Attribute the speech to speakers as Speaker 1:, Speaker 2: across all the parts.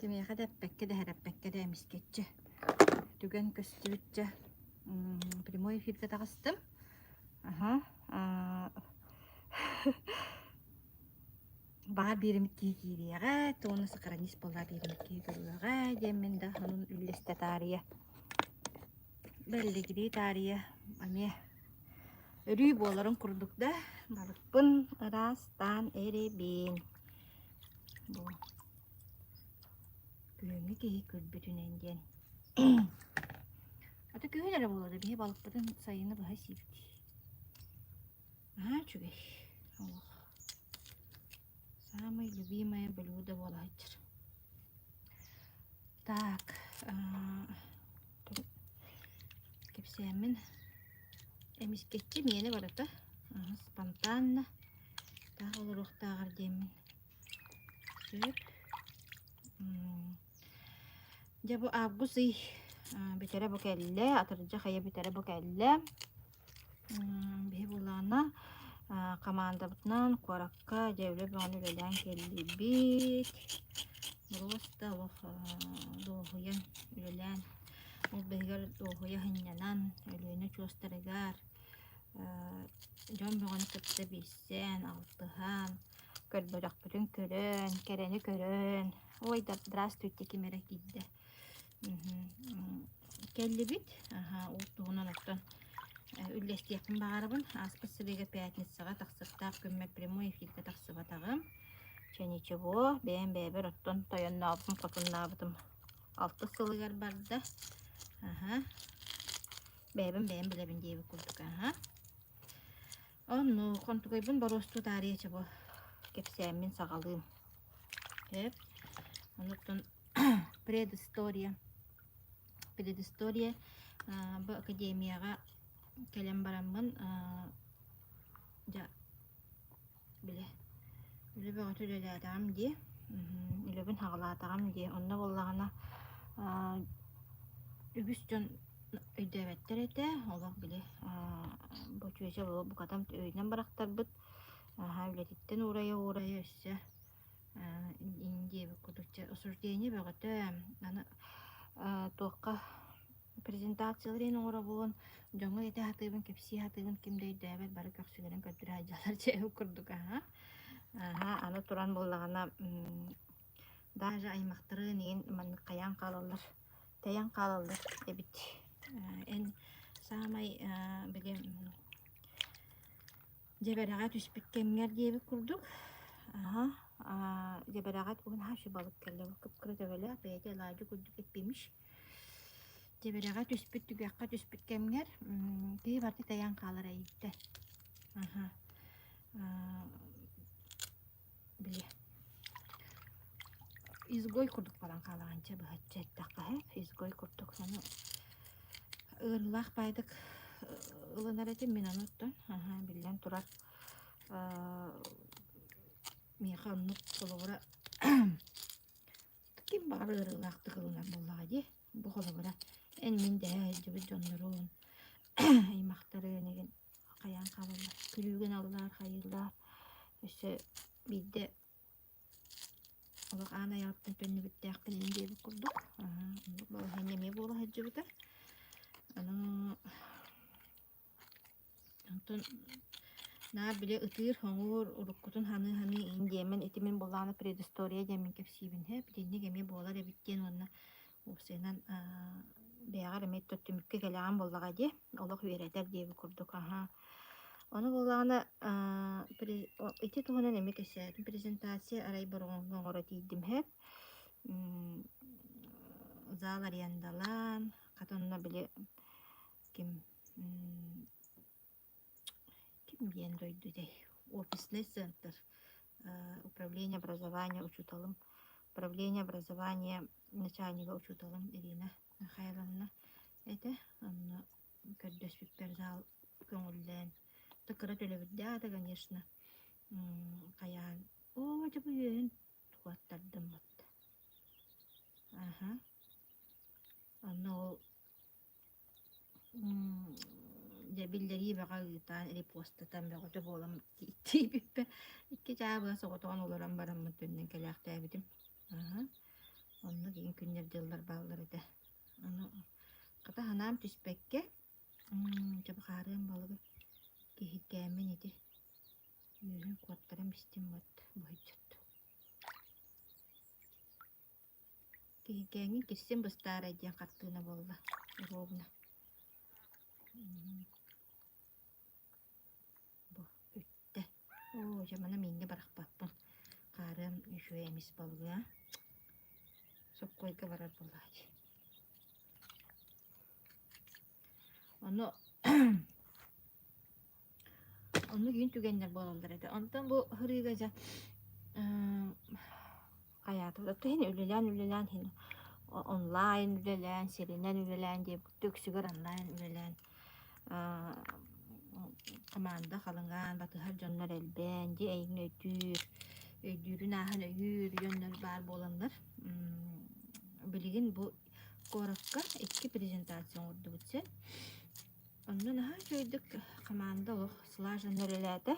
Speaker 1: Тимеха да пекке да хараппекке да мискетче. Түген көстүбүтче. Прямой эфирде тагыстым. Ага. Бага биримит кириэга, тону сакаранис болла биримит кириэга, демен да ханун үллесте тария. Беллигири тария. Аме өрүй боларын курдукта. Балыкпын ырастан эребин. Бу. Күңү кии күлбүтүнен ден. Ата күңүлere болады. Бие балыкпытын сайыны баха сирти. Чугай. Самое любимое блюдо волачер. Так. Кепсемин. Эмискетчи мені барата. Спонтанно. Так олуруктагар демин. Сөп. Жабу август ый. Битере бу келле. Атыржа хая битере бу келле. Бе булана. Команда бутнан коракка жевле баны белен келли бит. Просто дохуян үлелен. Ол бегер дохуя хынянан үлене чостарыгар. Жон бөгөні кытты бейсен, алтыхан. Көрбөлөк бүтін көрін, керені көрін. Ой, здравствуйте, кемері кейді. Келли бит. Ултуғынан оқтан. Үллестияқын бағарыбын. Аспы сыбеге пятницаға тақсыртақ күмме прямой эфирге тақсыбатағым. Ченечего, бәйін-бәйбір оттан тайыннабым, қотыннабытым. Алты сылығар барды. Бәйбін білебін дейбі күлдік. Онну, қонтуғайбын баросту тария чабы. Кепсәмін сағалым. Хеп. Оныттан предыстория. Бұл академияға келем барамын. Біле бағыт үлелі атағым де. Үлебін хағыла атағым де. Онна болағына үгістен өйдәбәттер әті. Олақ біле бұл чөйсе бұл бұқатам өйден барақтар бұд. Үлететтен урая өсі. Инде бұл күдікче осуждение бағыты. Тоққа презентацияларын оңыра болын. Жоңы еті хатығын, кепси хатығын кімді өйдәбәт бары көксілерін көптір ажалар жайы күрдік. Аны туран болағына даже аймақтыры неген қаян қалалар, таян қалалар әбіт. Эн самай білем жеберағат үспік кемгер дейбі күрдік. Жеберағат оғын хашы балық кәлі күп-күрі төбелі бәйді лайды күрдік етпеміш. Жеберағат үспік түгіққат үспік кемгер кей барды таян қалар әйіпті. Біле. Изгой күрдік балан қалағанча бұғатча әттіққа әп. Изгой күрдік саны ұрлақ байдық ұлынар әтім мен ануттан. Білден тұрар меға ұнық қолығыра кем бағыр ұрлақты қылынар болаға де. Бұл қолығыра ән мен де әжібі жонларын аймақтары неген қаян қалылар. Күліген алылар, қайылар. Өсі бейді олық ана яптын төнні бітті ақпын ендегі күрдік. Бұл әнеме болы әджі бұта. На біле ұтыр хоңыр ұрыққытын ханы индемен етімен боланы предыстория демен кепсейбін. Біденне кеме болар әбіттен онына ұпсайнан бәғар әмет төттімікке кәліған болаға де. Олық өйретер дейбі күрдік. Оны болағына эти туғынан әмек әсәтін презентация арай бұрғынған ғора дейдім әп. Зал арияндалан, қатонына біле кем бен дойду дей. Офисный центр, управление образования учуталым. Управление образования начальника учуталым Ирина Михайловна. Это көрдөс биппер зал көңілден. Тықыры төлебідді ады, конечно, қаян. Жабы үйін туғаттардым бұд. Анна ол жабілдері баға ұйтан репостатан бәғыты болам кейбіппі. Икке жабыға соғытуған оларан барам мұттыннен кәліқті әбідім. деген күннер дыллар баллары да. Аны ката ханам түспекке жабахарын балыгы кихиккәмен иди. Үйрен куаттарым истем бат бухичат. Кихиккәңин киссен быстара диен каттыына болла. Ровно. Бу үтте. О, жамана минге баракпаппын. Карым үшө эмис балыгы. Соккойга барар боллади. Оны gün tügenler bolалар эте. Онтон бу хырыгажа каятыбы тен үлелән хин онлайн үлелән, серинен үлелән дип төксүгөр онлайн үлелән. Команда халынган батыхар жоннор элбен ди эйин өйдүрүн ахын өйүр жоннор бар боландар. Билигин бу коракка 2 презентация орду бүтсе. Оннан жойдук команда олох слаженнер эләте.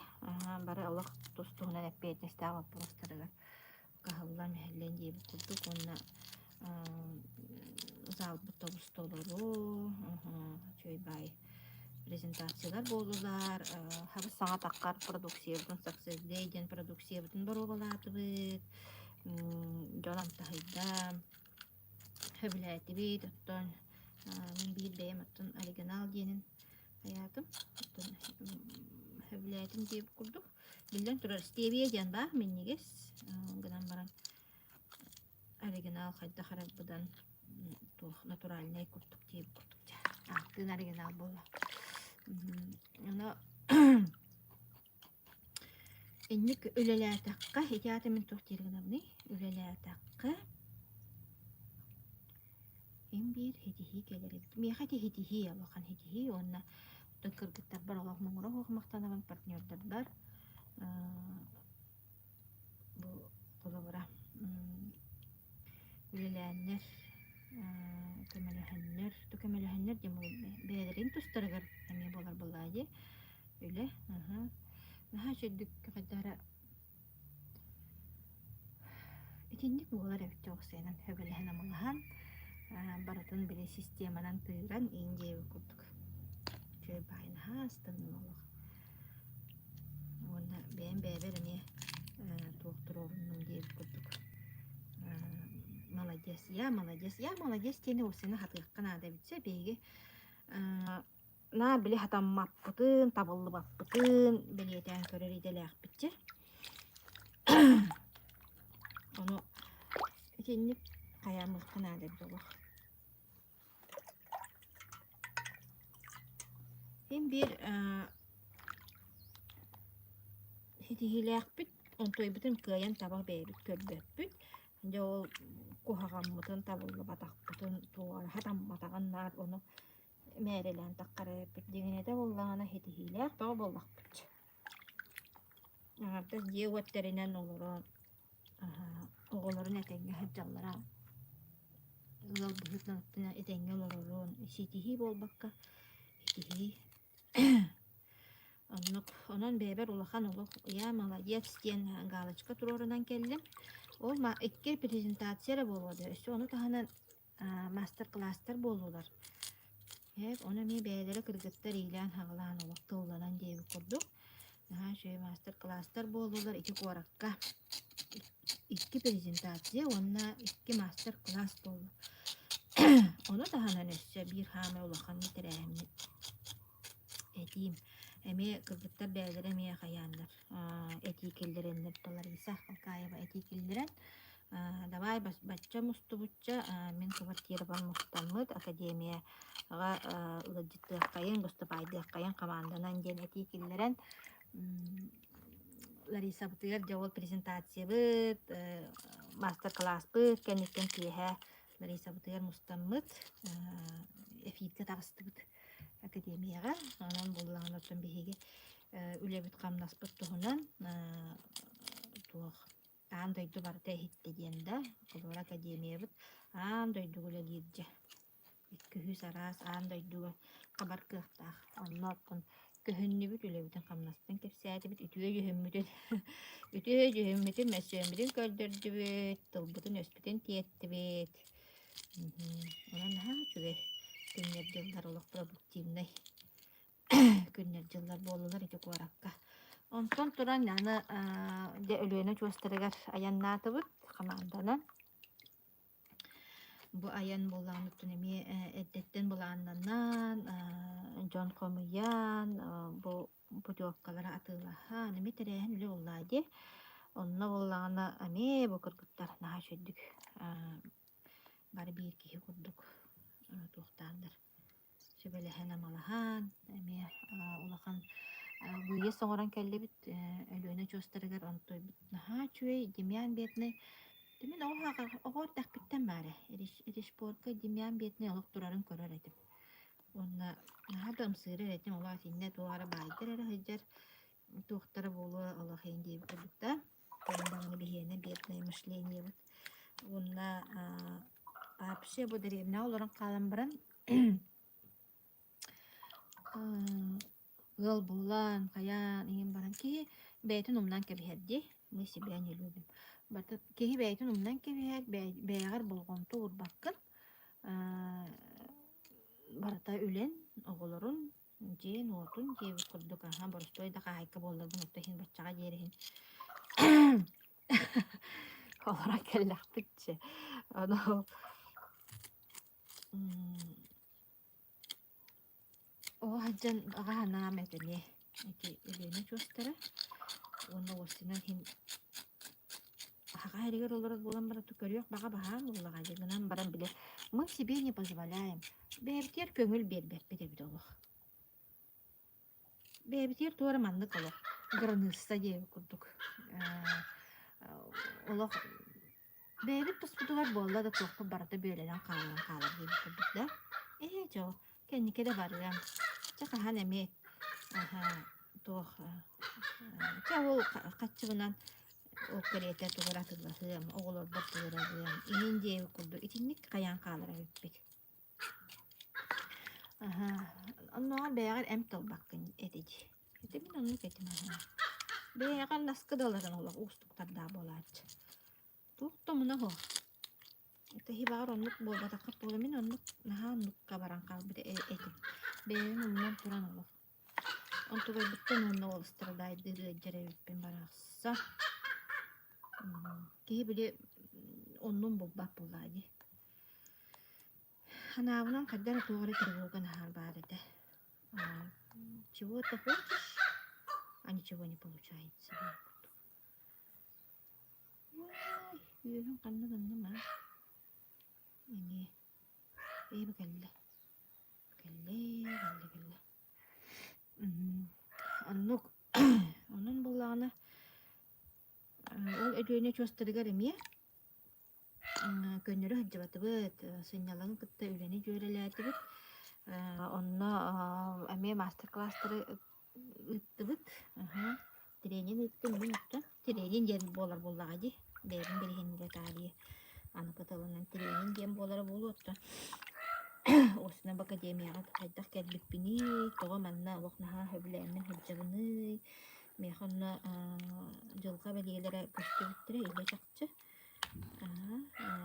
Speaker 1: Бары олох тустугунан эппетестә вопростарыгар. Кахаллар мәхәллән дип курдук онна зал бутабустолору, чойбай презентациялар болдулар. Хабы саңа таккар продукциябытын саксездейден продукциябытын баробалатыбыт. Жонам тахайда хөбіләтібейд, оттон мен бейд бәйім оттон оригинал дейінін аятым. Оттон хөбіләтім дейіп күрдік. Білден тұрар стебия ден ба, мен негес. Гынан баран оригинал қайда қарап бұдан натуральный күрдік дейіп күрдік. Ақтын оригинал болла. Энник үлеләтаққа, хетиаты мен тоқтергінавны үлеләтаққа en bir hediye gelir. Meyhati hediye alakan hediye ona kırgıtlar var Allah mumura okumaktan partnerler var. Bu kolabora üyelenler tökemelehenler diye beylerin tustırgır emi bolar bolayı öyle. Daha şöyle kadara ikinci bolar evet çok senin höbelehen amahan. Баратын бире системанан тыыран иңдеби курдук. Чөй байына хастын олох. Онда бэм бэбереме туохтуровуннум деби курдук. Молодец, я молодец тени осыны хатыаккан ада битсе беги на биле хатаммаппытын, табыллыбаппытын билетен көрөр иделээх битче. Ону икенник каямылкын ада бит олох. Hem bir hediyelik bit, ontoy bütün kayan tabak beylik körbet. Şimdi o kuhagam mutun tabaklı batak bütün tuğar hatam batakanlar onu merelen takkara bit. Dingine de bollağına hediyelik tabi bollak bit. Artık yevetlerinen olurun, oğulların etenge hıcallara. Yol büyüklerine etenge olurun. Hediye bol bakka hediye. Onun beyber ulakan olup ya молодец diyen галочка turorundan keldim. O iki prezentasyara boluyordu. İşte onu tahanan master class'lar boluyorlar. Hep ona mi beylere kırgıtlar ilan havalan olup tuğlanan diye kurduk. Daha şey master class'lar boluyorlar iki korakka. İki prezentasya onunla iki master class bolu. Onu tahanan işte bir hame ulakan bitireyim. Edeyim. Eme kırgıtlar beylere eme kayanlar. Etikildirenler dolar isah kayaba etikildiren. Давай бачча мустубучча мен квартирабан мустаммыт академияга ылыдыттыаккайын гостопайдыаккайын команданан ден этикиллерен Лариса бутыгар жавол презентация быт мастер класс быт кенникен киэхэ Лариса бутыгар мустаммыт эфирге тагыстыбыт академияга анан буллаган оттон биһиги үлебит камнаспыт туһунан туох аан дойду барыта эхитте диэнда колор академия быт аан дойдугула лирдже иккүһүс араас аан дойдуга кабар кыахтаах оннооттон Köhünni bir üle bütün kamnastan kepsiyati bit ütüye yühümmüdün. Ütüye yühümmüdün mesleğimüdün köldürdü bit. Tılbıdın öspüdün tiyetti bit. Ona naha çüge. Günler yıllar olak produktivnay. Günler yıllar bolular iki kuarakka. Onton turan yana de ölüene çöstürüger ayannatı bit. Kamandanan. Bu ayan bulan tutunemi eddetten bulanandan John Komuyan bu jokkalara atılaha nemi terehen öyle olaydı. Onna bulana ame bu kırgıtlar naha şöydük. Bari bir kişi kurduk. Tuhtandır. Şöbelehen amalahan ame ulakan bu soğuran kelle bit ölüne çöstürüger ontoy bit naha çüey demyan betne. Demin o takipten bari. Eriş porka dimyan betne alıp durarın korar edim. Onda hadam sığır edim. Ola sinne duara baydır era hıcar. Tuhtara bolu Allah hindi bulduk da. Ondan bir hene betneymiş leyni bit. Onda apşe bu derim ne olarak kalan Gıl bulan kayan ingin baran ki beytun umdan kebiheddi. Nesi biyan yelubim. Barta kehi beytun umdan kebihed beyagar bolgontu urbakkan. Barta ülen oğulurun je notun je kurduk aha borostoy da kahayka bollar bu noktahin baccaga jerihin. Olarak kellak bitçe. Onu o haccan aga hana meteni. Ki elini çöstere. Onu vasinan hin Хагайригер олорот булан бара түкөрүк бага баһаан буллага жыгынан баран биле. Мы себе не позволяем. Бэбитер көңүл бербеппит эбит олох. Бэбитер туора маннык олох. Гранысса дебит курдук. Олох бэбит туспутугар болла да туохпу барата бөөлөнөн каалар дебит курдук да. Жо, кеннике да барыгам. Чакахан эме. Туох. Чавол каччыгынан o kerete tuğra tığlasıyam, oğulur bot tığırasıyam. İnin diye kurdu. İtinlik kayan kalır ayıpbek. Ondan beğer emtal bakın edici. Edemin onu ketim. Beğer naskı dolaran ola ustuklar da bolat. Tuhtumuna ho. Ete hibar onluk bolda takap bolamin onluk naha onluk kabaran kal bir de edim. Beğerin ondan turan ola. Ontu böyle bütün onunla oluşturudaydı. Cerevipin baraksa. Ki bile onun bobbap bulaydı. Hanavından kadar doğru kırılgan hal barede. Чего ты хочешь, а ничего не получается. Ой, yüzüm kanlı kanlı mı? Yani, iyi bakelle. Bakelle. Onun bulağına ol ödüğüne çöstürüger emiye. Gönülü hıcıbatı bıt. Sinyalan kıtta üleni görelerde bıt. Onunla emiye master class'ları ıttı bıt. Trenin ıttı mı ıttı? Trenin yen bolar bollağıcı. Berin birihin de tarihi. Anı katalının trenin yen bolar bolu ıttı. Osuna bak akademiyaga kaydak gelbik bini. Toğa manna vaknaha höbüleğinin hıcıbını. Mehonna жылга белгилere көстөбүттүрө эле чакчы.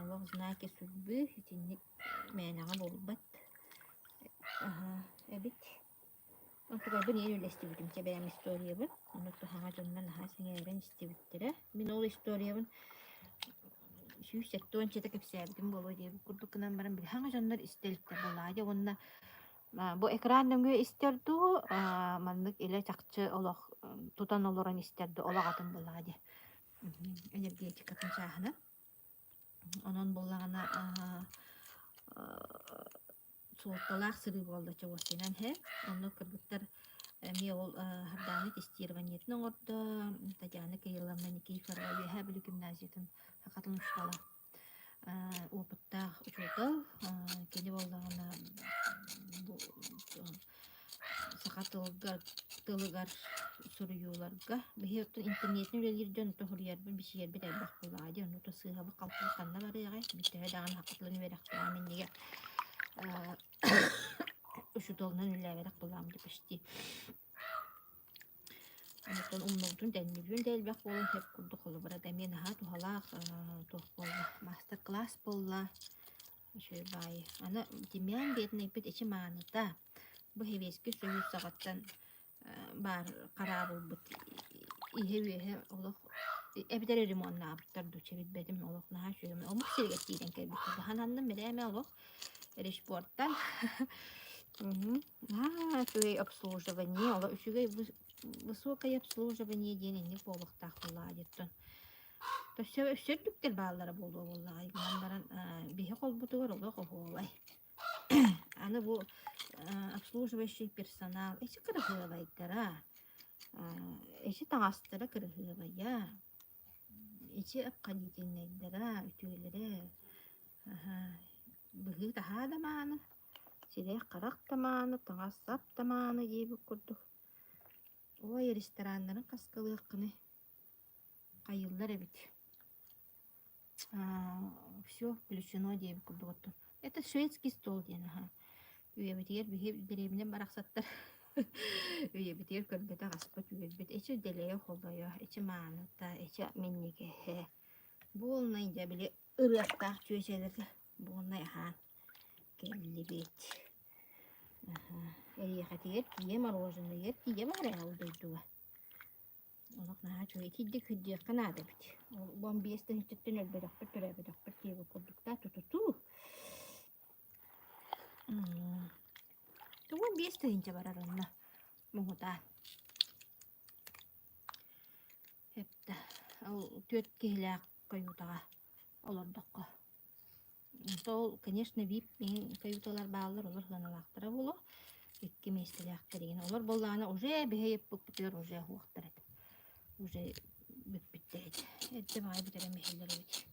Speaker 1: Вагзнаке сүлбү хитинник менага болбат. Эбит. Онтуга бир ел элестибитим чебем историябы. Онуту хага жоннан ха сеңерен истибиттере. Мен ол историябын сүйсеттон чета кепсебитим боло деп курдукунан барам бир хага жоннор истеликтер болаажы. Онна bu ekran döngü isterdi manlık ile çakçı olak tutan oluran isterdi olak atın buladı. Energetik atın şahına. Onun bulağına soğuttalak sırı bolda çoğusuyla he. Onu kırgıtlar mi ol hardanet istiyorvan yetin orada. Tacanı kıyılamdan iki farali he bile gimnaziyetin hakatılmıştala. Опытта учулда кеде болдағана bu сақатылгар суруюларга бихиоттун интернетин үлелирден тохурьяр bir şeyler bir elbaq buladı onu da sığha bu kalkıp kanna var ya bittere dağın hakıtlığını verek bulamın diye şu dolunun ülle verek bulam demişti Ondan umnudun dennibiyun del bak bolun hep kurduk olu burada men ha tuhalak tuh bolla master class bolla şöyle bay ana dimen betine ipet içi manıda bu heveski söğüt sağattan bar karabul but ihe oluk ebdere rimon nabıttar duçevit bedim oluk naha şöyle olmak silgettiğden kelbi hanandım bile oluk решпорттан. Түй обслуживание, ола үшүгэй высокое обслуживание денег болуктах була жеттен. То все дүктер баалары болду буллай. Мандаран бихе колбутугар ола холай. Аны бу обслуживающий персонал эчи кырыгылайдара. Эчи таңастыра кырыгылая. Эчи апкадитиннайдара үтүөлери. Быгы таһа да мааны. Силе карак та мааны, таңассап та мааны диэбит курдук. Ой, рестораннарын каскалыаккыны кайыллар эбит. Все включено диэбит курдук. Это шведский стол диэн аха. Үйебитер биһи деребинен бараксаттар. Үйебитер көрбөтө аспыт үйебит. Эчи делея холдоё, эчи мааны та, эчи менниге. Болнай да биле ырыактаак чүөчелерди. Болнай аха. Келлибит. Эрихатиер кие мороженое, кие варял дойдуа. Олох наа чуй тидди кидди канада бит. Бомбиестен хиттен ölбедак бөтөрөбөдак бөтөбө курдукта тутуту. Тугун биестен инче барарынна. Мугута. Хепта. Ал төт киһилээх каютага олордокко. Сол, конечно, вип мен каюталар баалар олар хыналактара боло. Икки местелээх кереген. Олар боллаана уже бэйэп букпутер уже хуактарат. Уже биппиттейт. Это бай битере мехеллеребит.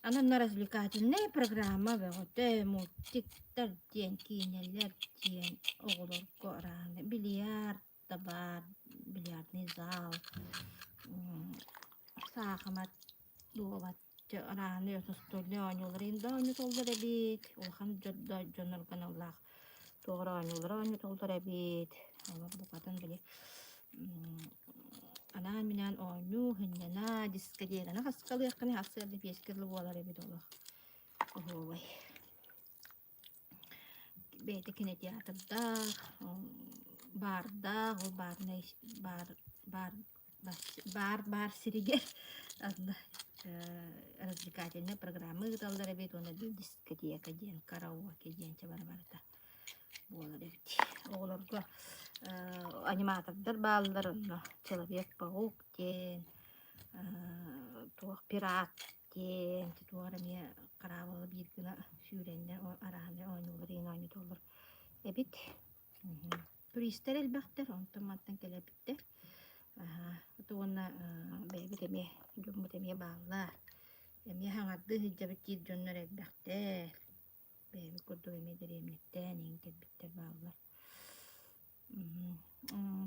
Speaker 1: Анна развлекательная программа бэготе мультиктер диэн кинелер диэн оголор кораны. Бильярд да бар, бильярдный зал. Сахамат дуоват араны өтөстөлү анюларында аню толдырабит. Улхан жонор каналлах тоғра анюлар аню толдырабит. Олар букатын биле. Анан менен ону хыннана дискадегана хаскалыакканы хасырды пескерлі болар эбит олар. Ой. Бейте кинотеатрда, барда, ол барнай бар сиригер. Развлекательные программы толдырабит, оны дискотека ден, караоке ден чабар-барда. Болар эбит. Оларга аниматордар бааларына Человек-паук ден, туох пират ден, туора мне карабалы биргина сүүреннен араханы ойнуларын ойну толлар эбит. Туристер элбэхтер, онтоматтан келебиттер. Туона бэбит эме, жуммут эме баалар. Эме хаңарды хыджабыттир жоннор элбэхтер. Бэбит курду эме деремнеттен ингелбиттер баалар.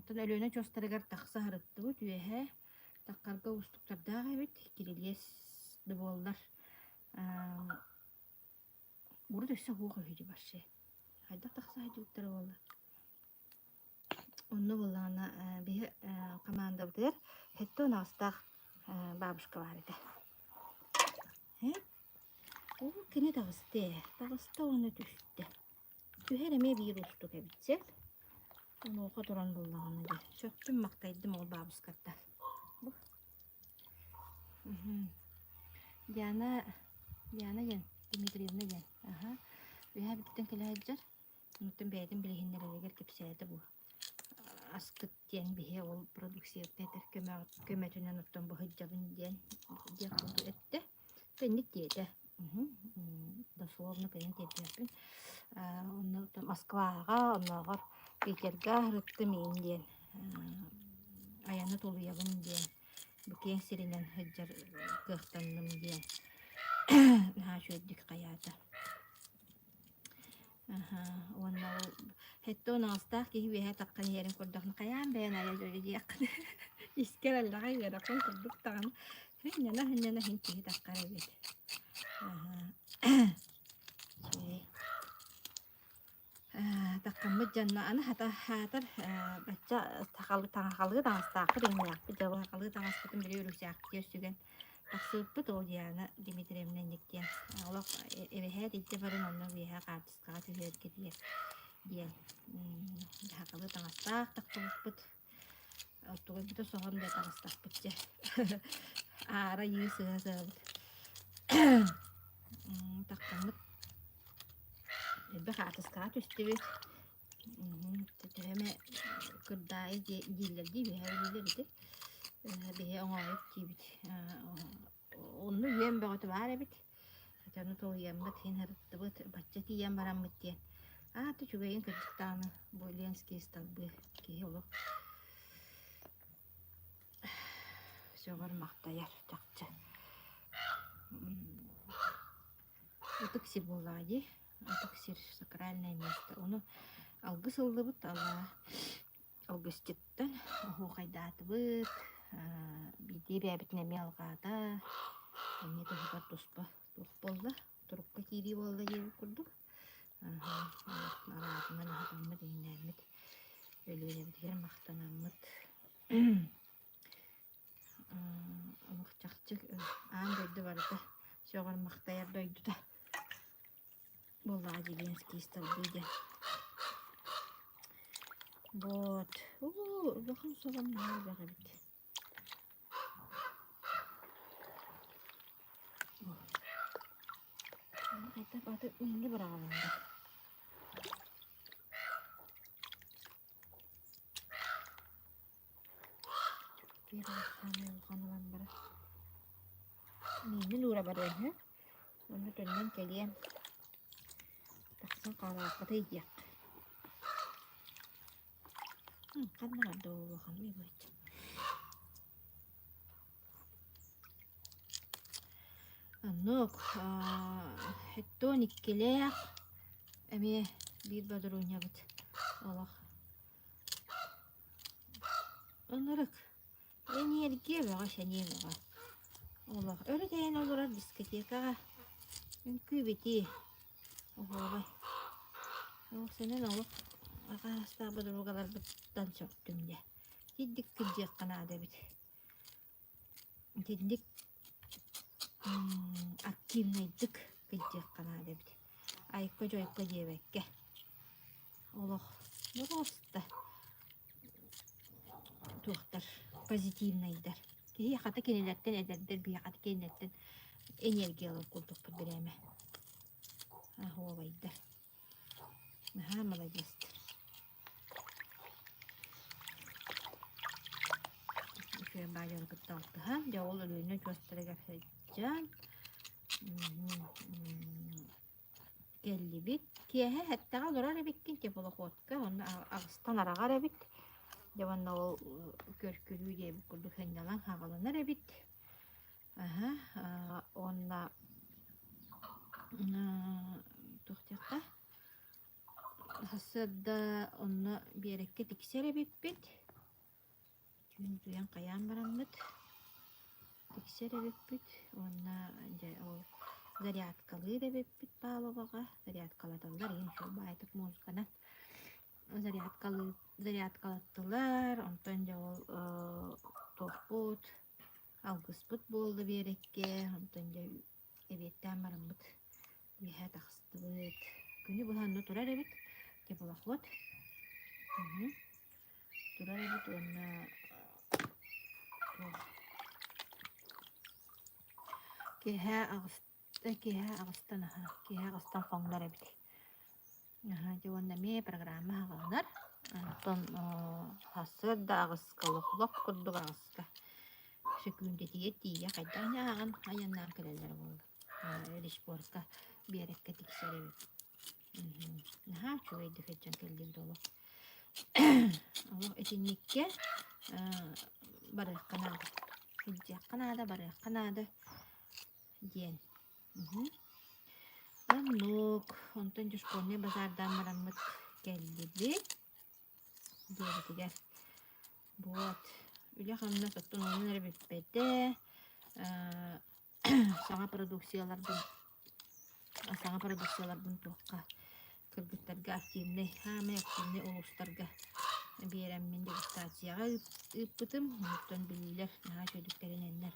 Speaker 1: Тон өлөөнө чостарыгар тахса харыттыбы түйэхэ таккарга устуктардааga эбит кирилиэс дыболлар бурут өссө хуох өйдү баршы хайдак тахса хайдыктары болла онно боллаана бихи команда бытыр хетто настах бабушка бар эте ол кене тагысты оны түстү түһэреме вирусту кебитсе onu kotoran buldağını da. Çöktüm maktaydım ol babıskattan. Bu. Diana gen. Dimitrievna gen. Aha. Ve bitten keleydiler. Unuttum beydim bilehinlere gel kepseydi bu. Askıt diyen bihe ol prodüksiyette kömetünen unuttum bu hıccabın diyen diyakodu etti. Penlik diyedi. Дословно кайын теппин. Onu Москвага, онногор Питерга рытты мен диен. Аяны толуябын диен. Бүкен сиринен хыджар кыхтанным диен. Шөйдік қаята. Онна хетто настах ки веха таккан ерин көрдөхн каян бен ая жөйдү диякын. Искер аллага яракын көрдүк тагын. Хыннана хинти таккар эбит. Таккан Janna ana hatar baca tangakalı tangastaqı dinlaq. Bir jaba takalı tangastaqın biri ürüsaq diyorsugen. Taksıpı tol yana Dimitrievna indikten. Allah eve her itte barın onu bir ha kartıska tüyer kediye. Diyen. Takalı tangastaq taksıpı. Otuga bir de soğan da tangastaq bitce. Ara yığı sığa sığa. Takkımıt. Bir kartıska tüstü. Teteme kırdayı gillerdi bir hayırlıdır. Bir oğayıp gibit. Onu yem bağıtı var bit. Canı to yem bat hin harıttı bat. Bahçeti yem baran bit diyen. Tu çugayin kırdıktanı. Bolyanski istabı ki olur. Soğur maqtayar çakçı. Оттық сир болады. Оттық сир сакральное место. Оны алгы сылдыбыт ала. Алгыстыттан хойдатыбыт. Биде бәбит неме алгада. Эме тохугар туспа. Тух болла. Турукка кири болла ебі курдук. Аратынан хатаммыт иннәрмит. Өлүле битер мақтанаммыт. Олық чақчык аан дойды барды. Соғар мақтаяр дойды да. Болла Зеленский столбыйде. Вот. Бахам соғам мағыр баға бит. Қайта баты үйінге бір ағаланды. Bir xanılan biri. Neyini lura bari öyle. Onu dönmen geliyem. Taksan qaraqıda yiyek. Qanmalar doğu baxan bir boyut. Anok. Hetton ikkilek. Eme bir badırun yabıt. Allah. Onlarık. Enerjiye bağa şeniye bağa. Allah. Öyle deyen olur diskoteka. Mümkün biti. Oha. Yok senin olur. Arkadaşlar bu kadar bıttan çöktüm de. Giddik kıcık kanada bit. Giddik aktivnaydık kıcık kanada bit. Ayıkka coyukka diyebekke. Allah. Burası tuhtar. Pozitivnaydır. Ki hata kendilerden ederdir. Bir hata kendilerden enerji alır kulduk bir bireme. Hava baydır. Aha молодецтер. Şöyle bayağı kıttaldı ha. Yavul ölüğünü göstereceğim. Geldi bit. Kiye hatta kalır bitkin ki bulu kotka. Onu ağıstan arağa bit. Yavanna o körkülüğü diye bir kurdu fendalan havalanır bit. Aha. Onunla tuhtiyakta. Hasada onu bir yere tiksere bit. Gün duyan kayan baranlık. Tiksere bit. Ona o zaryatkalı da bit bağlı bağa. Zaryatkalıdılar. Yani şu baytık muzgana. Zaryatkalıdılar. Ondan da o tohbut. Algısput boldu bir yerekke. Ondan da evetten baranlık. Bir hat akstı bit. Günü bu hanı turar bit. Yapılaklat. Turar bit ona keha ağustan fonlar bit. Jawan nami programa hagalar. Ton hasır da ağıskalıklak kudduk ağıska. Şükünde diye kaydanya ağın ayanlar kaleler oldu. Rişborka bir yere tiksere bit. Şöyle defetcan kelli dolu. Allah etinlikke barık kanada. Hicyak kanada barık kanada. Diyen. Anuk. Ondan cüspone bazardan maramut geldi bir. Diğer. Buat. Öyle hamle sattın onları bitbede. Sana produksiyalar bun. Sana produksiyalar bun tuhka. кыргыттарга активный, хамы активный улустарга биэреммин дегустацияга ыппытым, оттон билилер, наһаа чөйдүктериненнер.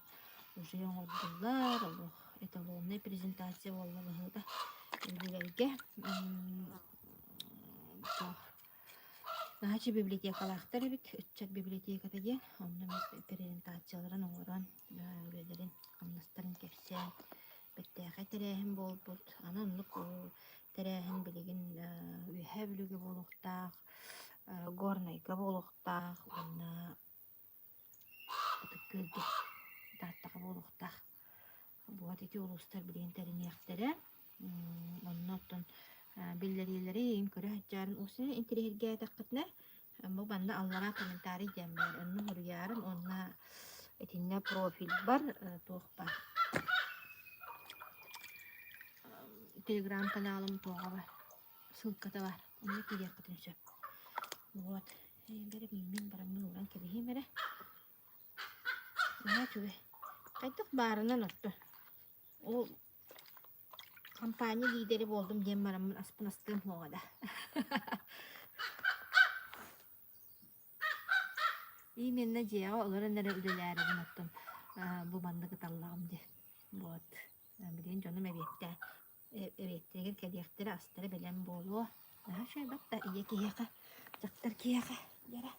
Speaker 1: Уже оңордуллар, олох эталонный презентация боллаһыта. Билерге наһаа библиотекалаахтар бит, үччät библиотеката диэн, онно презентацияларын оңорон, үлелерин амнастарын кепсен, беттээхэ тэрээһин болбут, аны оннук тэрээһин билигин үөһэ бүлүгү болохтаах, горнайга болохтаах, онна кырдык тааттаха болохтаах. Буат ити улустар билигин теринияхтере, онно оттон биллерилери им көрө хаджарын усне интерьерге таққытна, бу банда аллара комментарий дембер, онно хуруярын, онна этинне профиль бар, туох бар. Телеграм каналым туога бар, ссылката бар, онно кидек кытынсө. Вот, бери мин барамын уран кебихи мере. Наһаа чугай. Кайтык барынан отто. Ол компания лидери болдум дем барамын аспын астын хоғада. Именно жеға оларын әрі үлеләрігін оттым. Бу банды кыталлағым де. Вот. Білген жоным әбеттеген кәдектері астыры білем болу. Шай батта ие кияқа. Жақтар кияқа. Яра.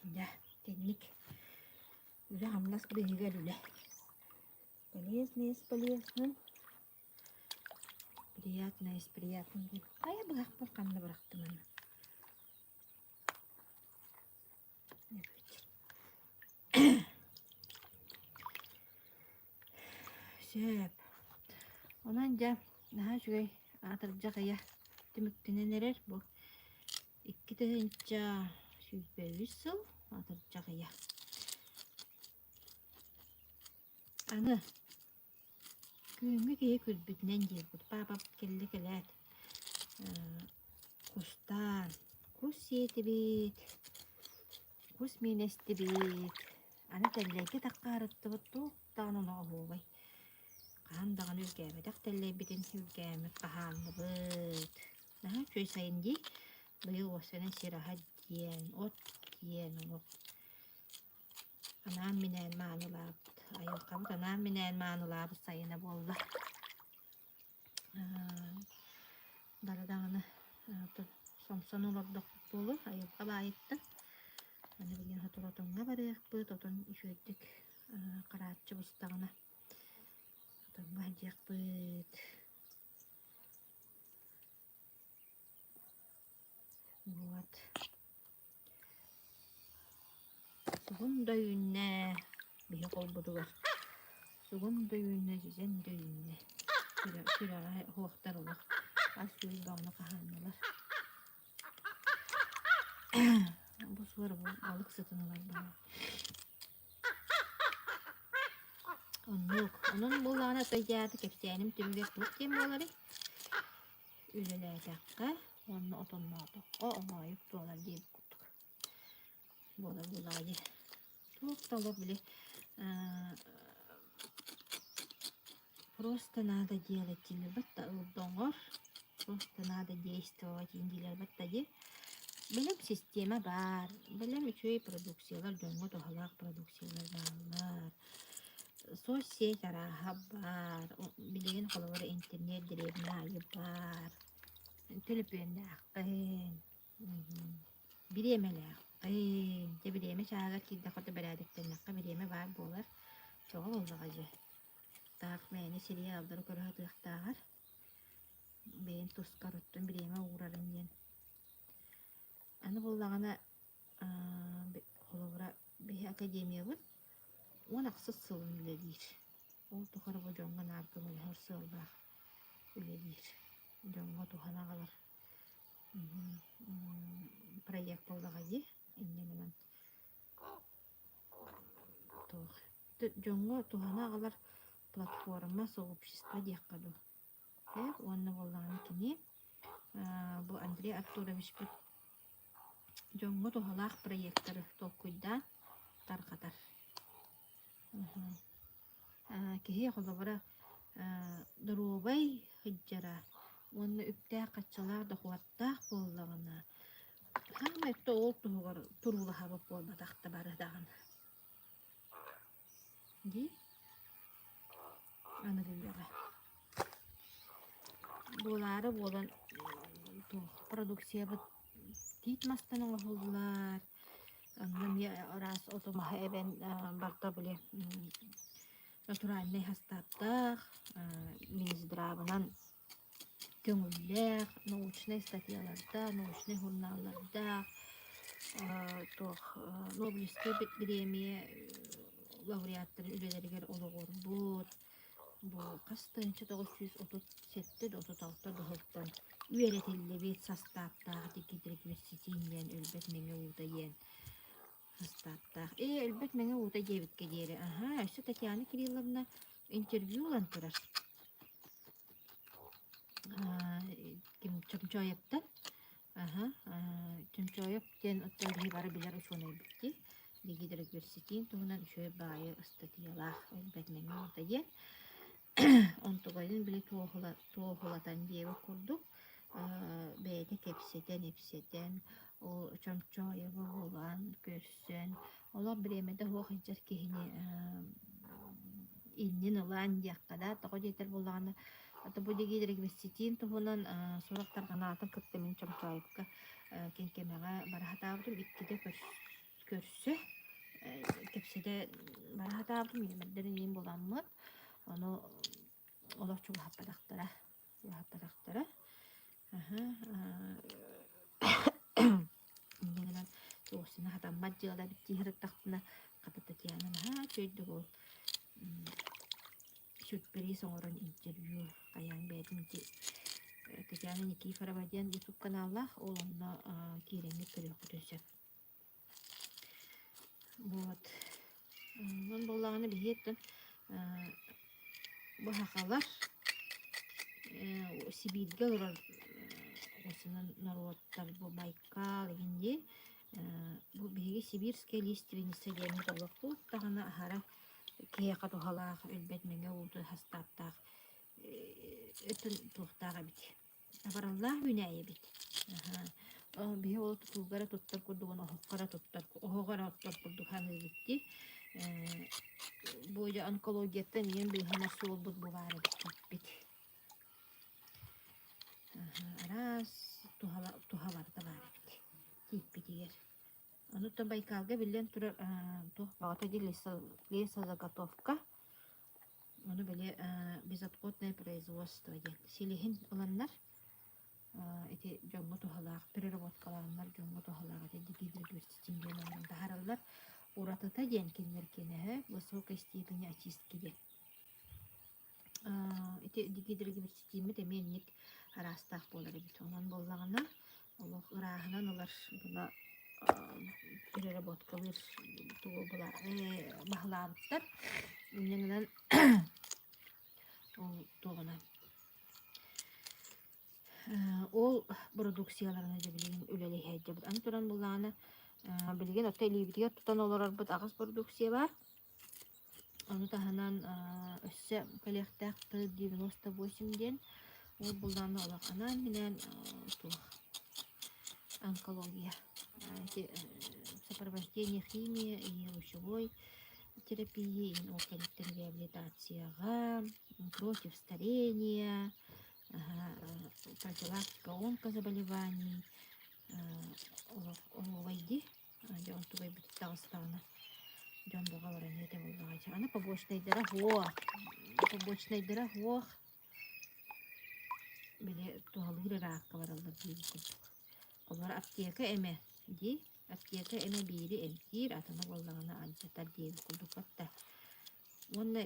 Speaker 1: Да, тенник. Уже хамнас быһыга люле. Полезно, полезно. Приятно, из приятно. А я бы их покамна брахтыман. Сөп. Онан жа, наһаа жүгей атыржа кая түмүктененерер бу. 2-нче сүйбөбүс сыл атыржа кая. Аны күңү кие күрбүтүнен жеп, папа келли келет. Кустан, кус сети бит, кус менести бит. Аны теллеге таккарытты бут, тагын оны оғугай. Қандағын үлгәмі, тәқтәлі бітін үлгәмі қағанды бұд. Наға чөй сайын дей, бұйыл осыны сираға дейін, от дейін олық. Анам менен маңылап, айылқабыт анам менен маңылап сайына болды. Барадағыны сомсон олырдық болу, айылқа байытты. Аны білген хатуратыңға барық бұд, отын үшөйдік қаратшы бұстағына. Banyak bet. Buat sugun döyünne bir kolbudu var. Sugun döyünne güzel döyünne. Şuraya hoğuktar olur. Az suyu bağına kahanlılar. Bu suları bu balık satınlar bana. Onun bulağına tayyadı kepseynim tümge tutup diyeyim boğaları. Üleler dakika. Onu otonmadı. O ayıp boğalar diye kuttuk. Boğalar bulağı. Tuğuk da bile. Просто надо делать батта удоңор. Просто надо действовать индилер батта де. Білім система бар. Білім үшөй продукциялар, дөңгө тоғалақ продукциялар бар. Соцсеть араха бар, билеген холовары интернет деревна айы бар, телепенде аққын, биремелі аққын, те биреме шағар кейді қоты бәрәдіктен аққа биреме бар болар, соға болдыға же. Тақ мәйіне серия алдыры көрі ғатықтағар. бейин тускаруттун биреме уурарын диэн. Аны буллагана холобура биһи академиябыт уон аксыс сылын үлэлиир. Ол тухары бу жоңго наргы мөлһөр сылбаах үлэлиир. Жоңго туханагалар проект боллагайы инненен туох. Жоңго туханагалар платформа сообщество дияккаду. Онна боллагана кини бу Андрей Артурович бит жоңго тухалаах проекттары толкуйда таркатар. Киһи холобура дорубай хыджара онна үптää каччалаар да хуаттаах боллагана хамайтта ол тугар турулаха болбатахта барыдаган ди аны билбеге булары болан продукция бит тит мастан оңоллар аннан я раз отомаха эбен барта биле натуральный хастаттах минздравынан көңүллэх научный статьяларда научный журналларда Нобелевская премия лауреаттары үлелеригер олоғорбут бу кастынчы 937-36 дохоттан үеретилли бет састаптағы текидер университетинен өлбет меңе уутайен састаптағы өлбет меңе уутай дебитке дери өссө Татьяна Кирилловна интервьюлан турар ким Чомчоевтан Чомчоев тен оттан бары билер ученый битти Дегидер университетин туһунан үчөй баайы статьялах өлбет меңе уутайен онтугайын били туохулатан диэбэ курдук бэйэ кепсетен ол Чомчоева булан көрсөн олар биремеде хуохинчар кихини иннин ылан дияккада тоҕо диэтер буллагана ата бу дегидер университетин туһунан сурактар ганаатын кыттымын Чомчоевка кенкемега барахатаабытым иккиде көрсө кепседе барахатаабытым иймердерин иин буламмыт ону олар чугахаппадактара ингенен туосина хатаммат дьыала биттиһириттахтына ката Татьяна чөйдүг ол сюрприз оҥорон интервью каян бээтин Татьяна Никифорова диэн YouTube каналлах ол онно кииреңи көрөкүтөсөп вот он боллаганы биһиэттен бу хакалар Сибирьге олар осынын народтар бу Байкал эгинди бу биһиги сибирская лиственница диэн толокту тагына ахара киэка тухалаах өлбет меңе улду хастаптаах өтөн тухтаага бит абараллаах үнэйэ бит биһи ол тутулгара туттар курдугун оһоккара туттар курдук ханы битти бу онкологияттан иен быһама суолбут булаары бит раз тухаларда баары бит тииппитигер онуттан Байкалга билен турар багата леса заготовка ону биле безотходное производство диэн силихин уланнар эти жоңго тухалаах переработкалааннар жоңго тухалаах дигидер университетин диэн тахараллар уратыта диэн киннер высокой степени очистки де эти дигидер университетимит эменник арастаах болар бит онан боллагана олох ыраахынан олар буна переработкалыр тугу була бахлаабыттар инненен ол тугуна ол продукцияларына билген үлелейхейде бут аны туран буллагана билген отта илибитиге тутан олорор бут агыс продукция бар ону таханан өссө коллектакты 98 ден ол булланы олаканан менен онкология сопровождение химии и лучевой терапии, реабилитацияга, против старения, профилактика онкозаболеваний, войди, где он туда будет толстана, где он договор не это вызывать. Она побочный дорогох, bile tuhalı rakka var Allah diye kurduk. Onlar aptiyaka eme di aptiyaka eme biri emkir atana wallagana ancatar diye kurduk hatta. Onu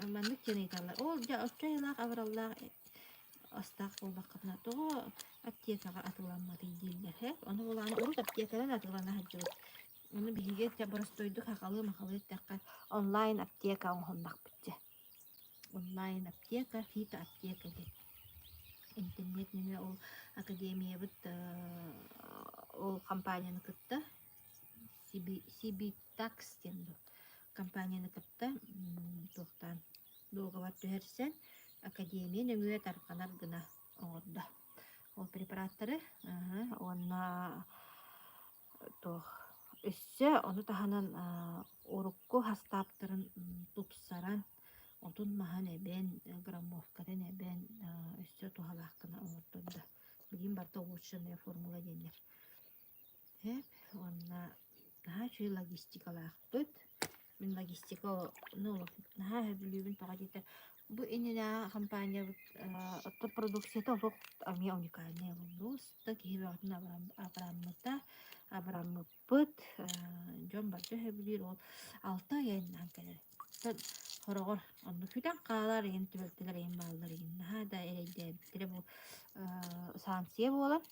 Speaker 1: manlık ceneytarlar. O ja ötçaylar avrallar astak olmak kapına. Toğu aptiyakaga atılanmadı değiller hep. Onu olağını uruk aptiyakadan atılana hacı. Onu bihiget ya barastoyduk hakalı makalı tekrar online aptiyaka onhondak bitce. Online aptiyaka fita aptiyaka di. İnternet nene o akademiya bit o kampanyanı kıtta CB Tax diyordu. Kampanyanı kıtta tohtan doğru var tühersen akademiya nömüye tarkanar gına orada. O preparatları ona toh üsse onu tahanan orukku hastaptırın tupsaran otun mahan eben gramofkaten eben üsse tuhalakına ortada. Bilin barta uçuşun formula denir. Hep ona daha şey logistikalar tut. Min logistika ne olur? Daha hepülübün paketler. Bu inina kampanya atau produksi itu untuk ami unikalnya lulus tak hibatna abram put jom baca hebli rol alta yen angkene tad horor onu fidan qalar yen tibeltiler yen ballar yen hada elede bitire bu sansiye bolan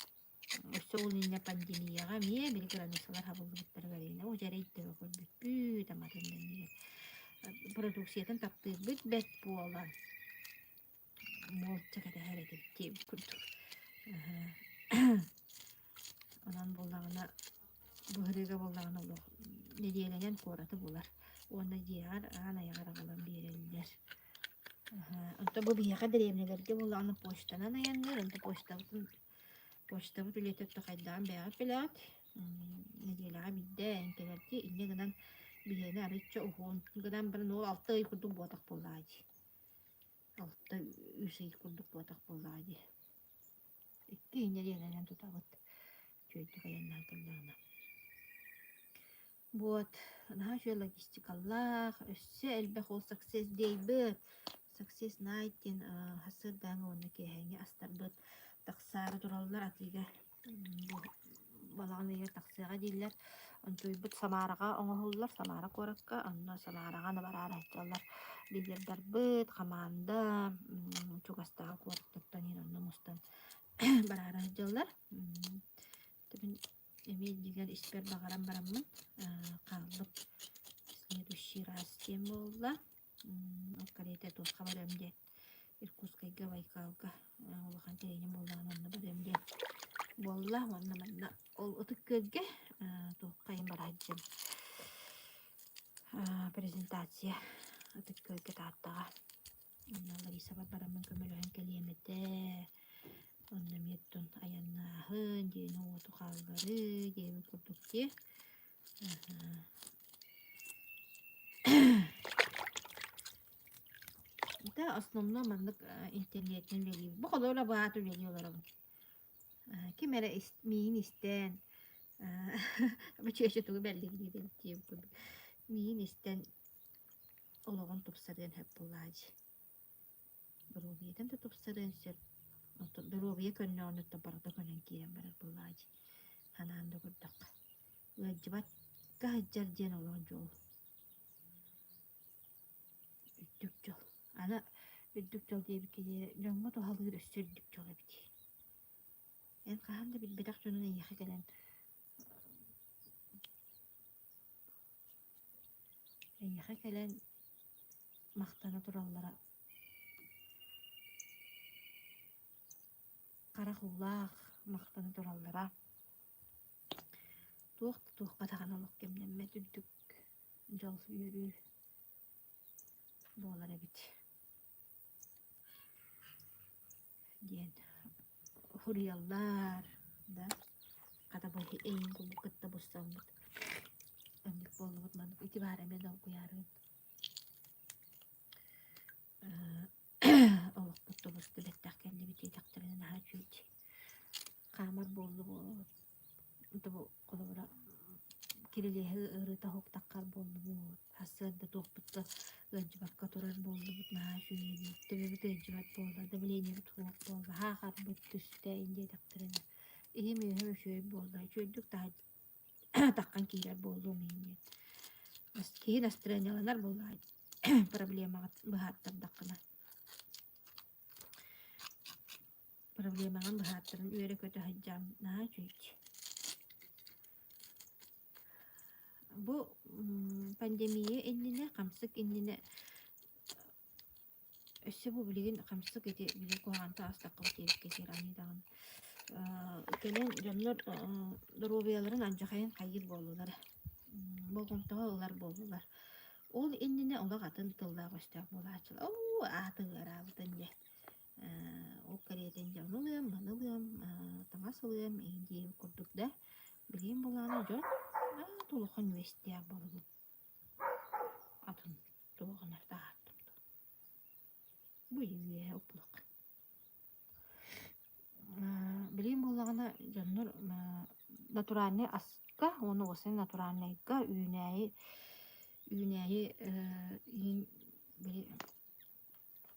Speaker 1: Usulnya pandemiya kami bir kira misalar habul bitler garina o jare itte ko bittu tamaten ni produksi itu tapi bit bolan molta kada hareket diye kurduk. Anan bollağına bu hırıga bollağına olur. Ne diyelenen koratı bular. Ona diyar ana yara kalan bir eller. Anta bu bir kadar emnelerge bollağına poştan ana yanlar. Anta poşta bu tülete takaydan beyaz bilat. Ne diyelaga bidde enkelerge inne gıdan bihene arıtça uhun. Gıdan bana no altta ay kurduk boğatak bollağı. Altta üsey kurduk boğatak bollağı. İki inne diyelenen tutavat. Çöydü kayanlar kıllağına. Вот, наша логистикаллах, все элбэх success day бит, success night тен хасыр дан оны кеһәңе астар бит, таксары тураллар атыга баланы я таксыга диллер, онтой бит самарага оңоллар, самара коракка, онна самарага на барара хачаллар, лидердар бит, команда, чугастага корактан онна мустан барара хачаллар. Эмил дигер испер багарам бараммын калып следующий раз тем болла аккарете тоска барамде иркутскайга байкалга улахан теренем боллаган онна барамде болла онна манна ол утуккөге токкайын бараджым презентация утуккөге тааттага онна лариса барамын көмөлөһөн келиемете онна меттон аяннаахын диэн ооту хаалгары диэбит курдук ди это основном маннык интернеттен велип бу колора баату велиоларабын кимере миин истен бачышы тугу беллиги диэбит курдук миин истен ологон тупсарын хеп буллаади буругиетен да тупсарын сер Дорогие көннөөнү табарда көнен киен барар буллаади ханаанда курдак уяжбат кахаджар диэн олоон жол үттүк жол ана үттүк жол диэбикке жоңго тухалыыр өссөрдүк жол эбити эн каханда билбетак жонун эйяха келен мактана тураллара карахулаах мактана тураллара туохка таганолок кемнемме түдүк жол үйрүү болар эбит диэн хурияллар да катабы эйин кулук кытта буссамбыт ындык болубут мандык итибар эме да окуярын олокпут тобусту беттак келлибит итактарынан хаачуйт камар болду бу колобура кирилеһи ырыта хоктаккар болду бу хасырда тохпутта гыджыбакка турар болду бут наачуйбит төбөбүт кырдьыбат буолла, да билиэни туох буолла, хаахар бут түстэ инде дактырын. Ии мыйым өшөй буолла, чөйдүк тахкан киирер буоллу мыйым. Киһи настроенияланар буолла, проблемаҕа быһааттар даккына. Проблемаҕан быһааттарын үөрэ көтө хаджаам наа чөйт. Бу пандемия иннине, хамсык иннине өссө бу билигин хамсык эти биле куһаанта астакка тиеп кесер анидагын. Келен жоннор дорубияларын анжахайын хайыр болулар. Болгонтоға олар болулар. Ол иннине олақ атын тыллаа бастак болаачыл. Оу, атыгар абытын же. Ол кариятен жанылым, манылым, тамасылым, индейім курдук да. Билейм боланы жон, тулухан вестияк болу. Атын туғанар тағаттым. Бу үйе оплық. Билейм болағына жоннор натуральный аска, оны осын натуральныйга үйнәйі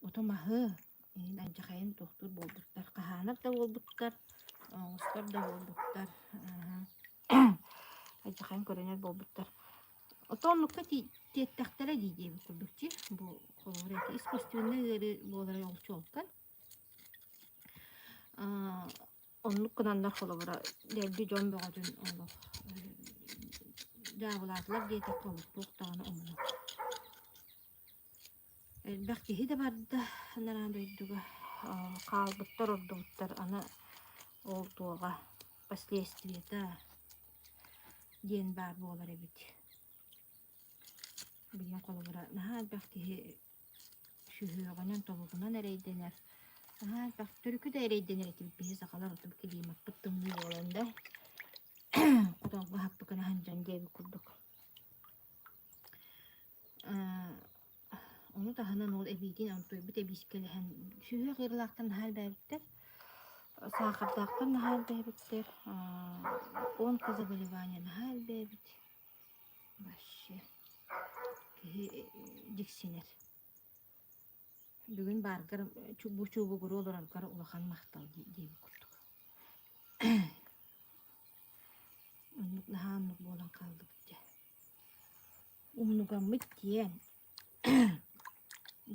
Speaker 1: отомахы анчахайын тохтур болбуттар. Каханар да болбуттар, остар да болбуттар. Анчахайын көренер болбуттар. Отонлукка тиеттактара дейдейбі курдукчи. Бу колорайты искусственный болары олчу олкан. Онлук кынандар холобара дерби жон бөгөдүн олох. Жабылатлар дейте колук тоқтағаны омunu. Бәккеһи да барды анаран дойдуга калбыттар ордубуттар аны ол туога последствията ден бар болар эбит. Билген колобара наһаа бәккеһи шүһүөгөнөн толугунан эрейденер. Бәк түркү да эрейденер этип биһи сакалар отуп килимак быттымны болонда. Куталга хаппыкына ханжан деби курдук. Onu tahanan ol ebidin antoy bite biskelehan şühü gırlaqtan hal bäbitter. Saqardaqtan hal bäbitter. 10 kızı bolivaniyan hal bäbit. Başşı. Ki diksiner. Bugün bargar bu çubu guru olarak kara ulakan mahtal diye kurduk. Onluk nahanlık bolan kaldı bitti. Umnugan bittiyen.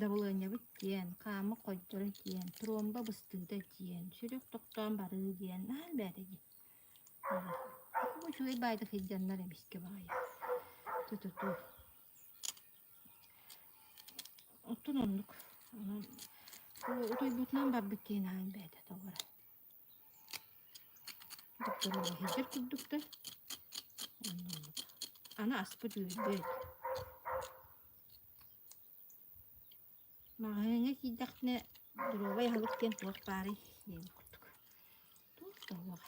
Speaker 1: Davulanya bittiyen, kama koydura diyen, tromba bıstıda diyen, sürük doktan barı diyen, nahal bäde diyen. Bu şuy bayda hidyanlar emiski baya. Tu. Otun onluk. Otoy butnan bar bittiyen nahal bäde doğru. Doktoru hidyer kurduk da. Ana aspı düğüldü. Makanya kidaknya dulu haluk tiang tuak pari yang kutuk. Tuh tuak.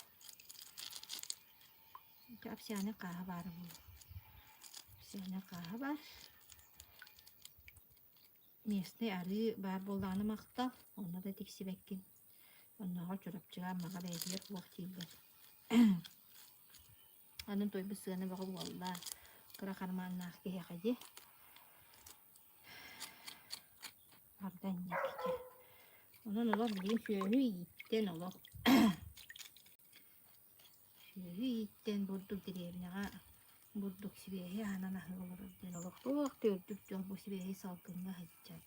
Speaker 1: Cap siana kabar bu. Siana kabar. Mesne arı bar boldanı maktal. Ona da tiksi bekkin. Ona çorap çıgar maka beydiler vaktiyle. Anın toy bısığına bakıl valla. Kıra karmanlar kehekeci. Abdan yakıcı. Onun ola bileyim şöhü yitten ola. Şöhü yitten burduk direğine. Burduk sibehi anana olur. Den ola. Tuğuk tördük yol bu sibehi salkınga hıccan.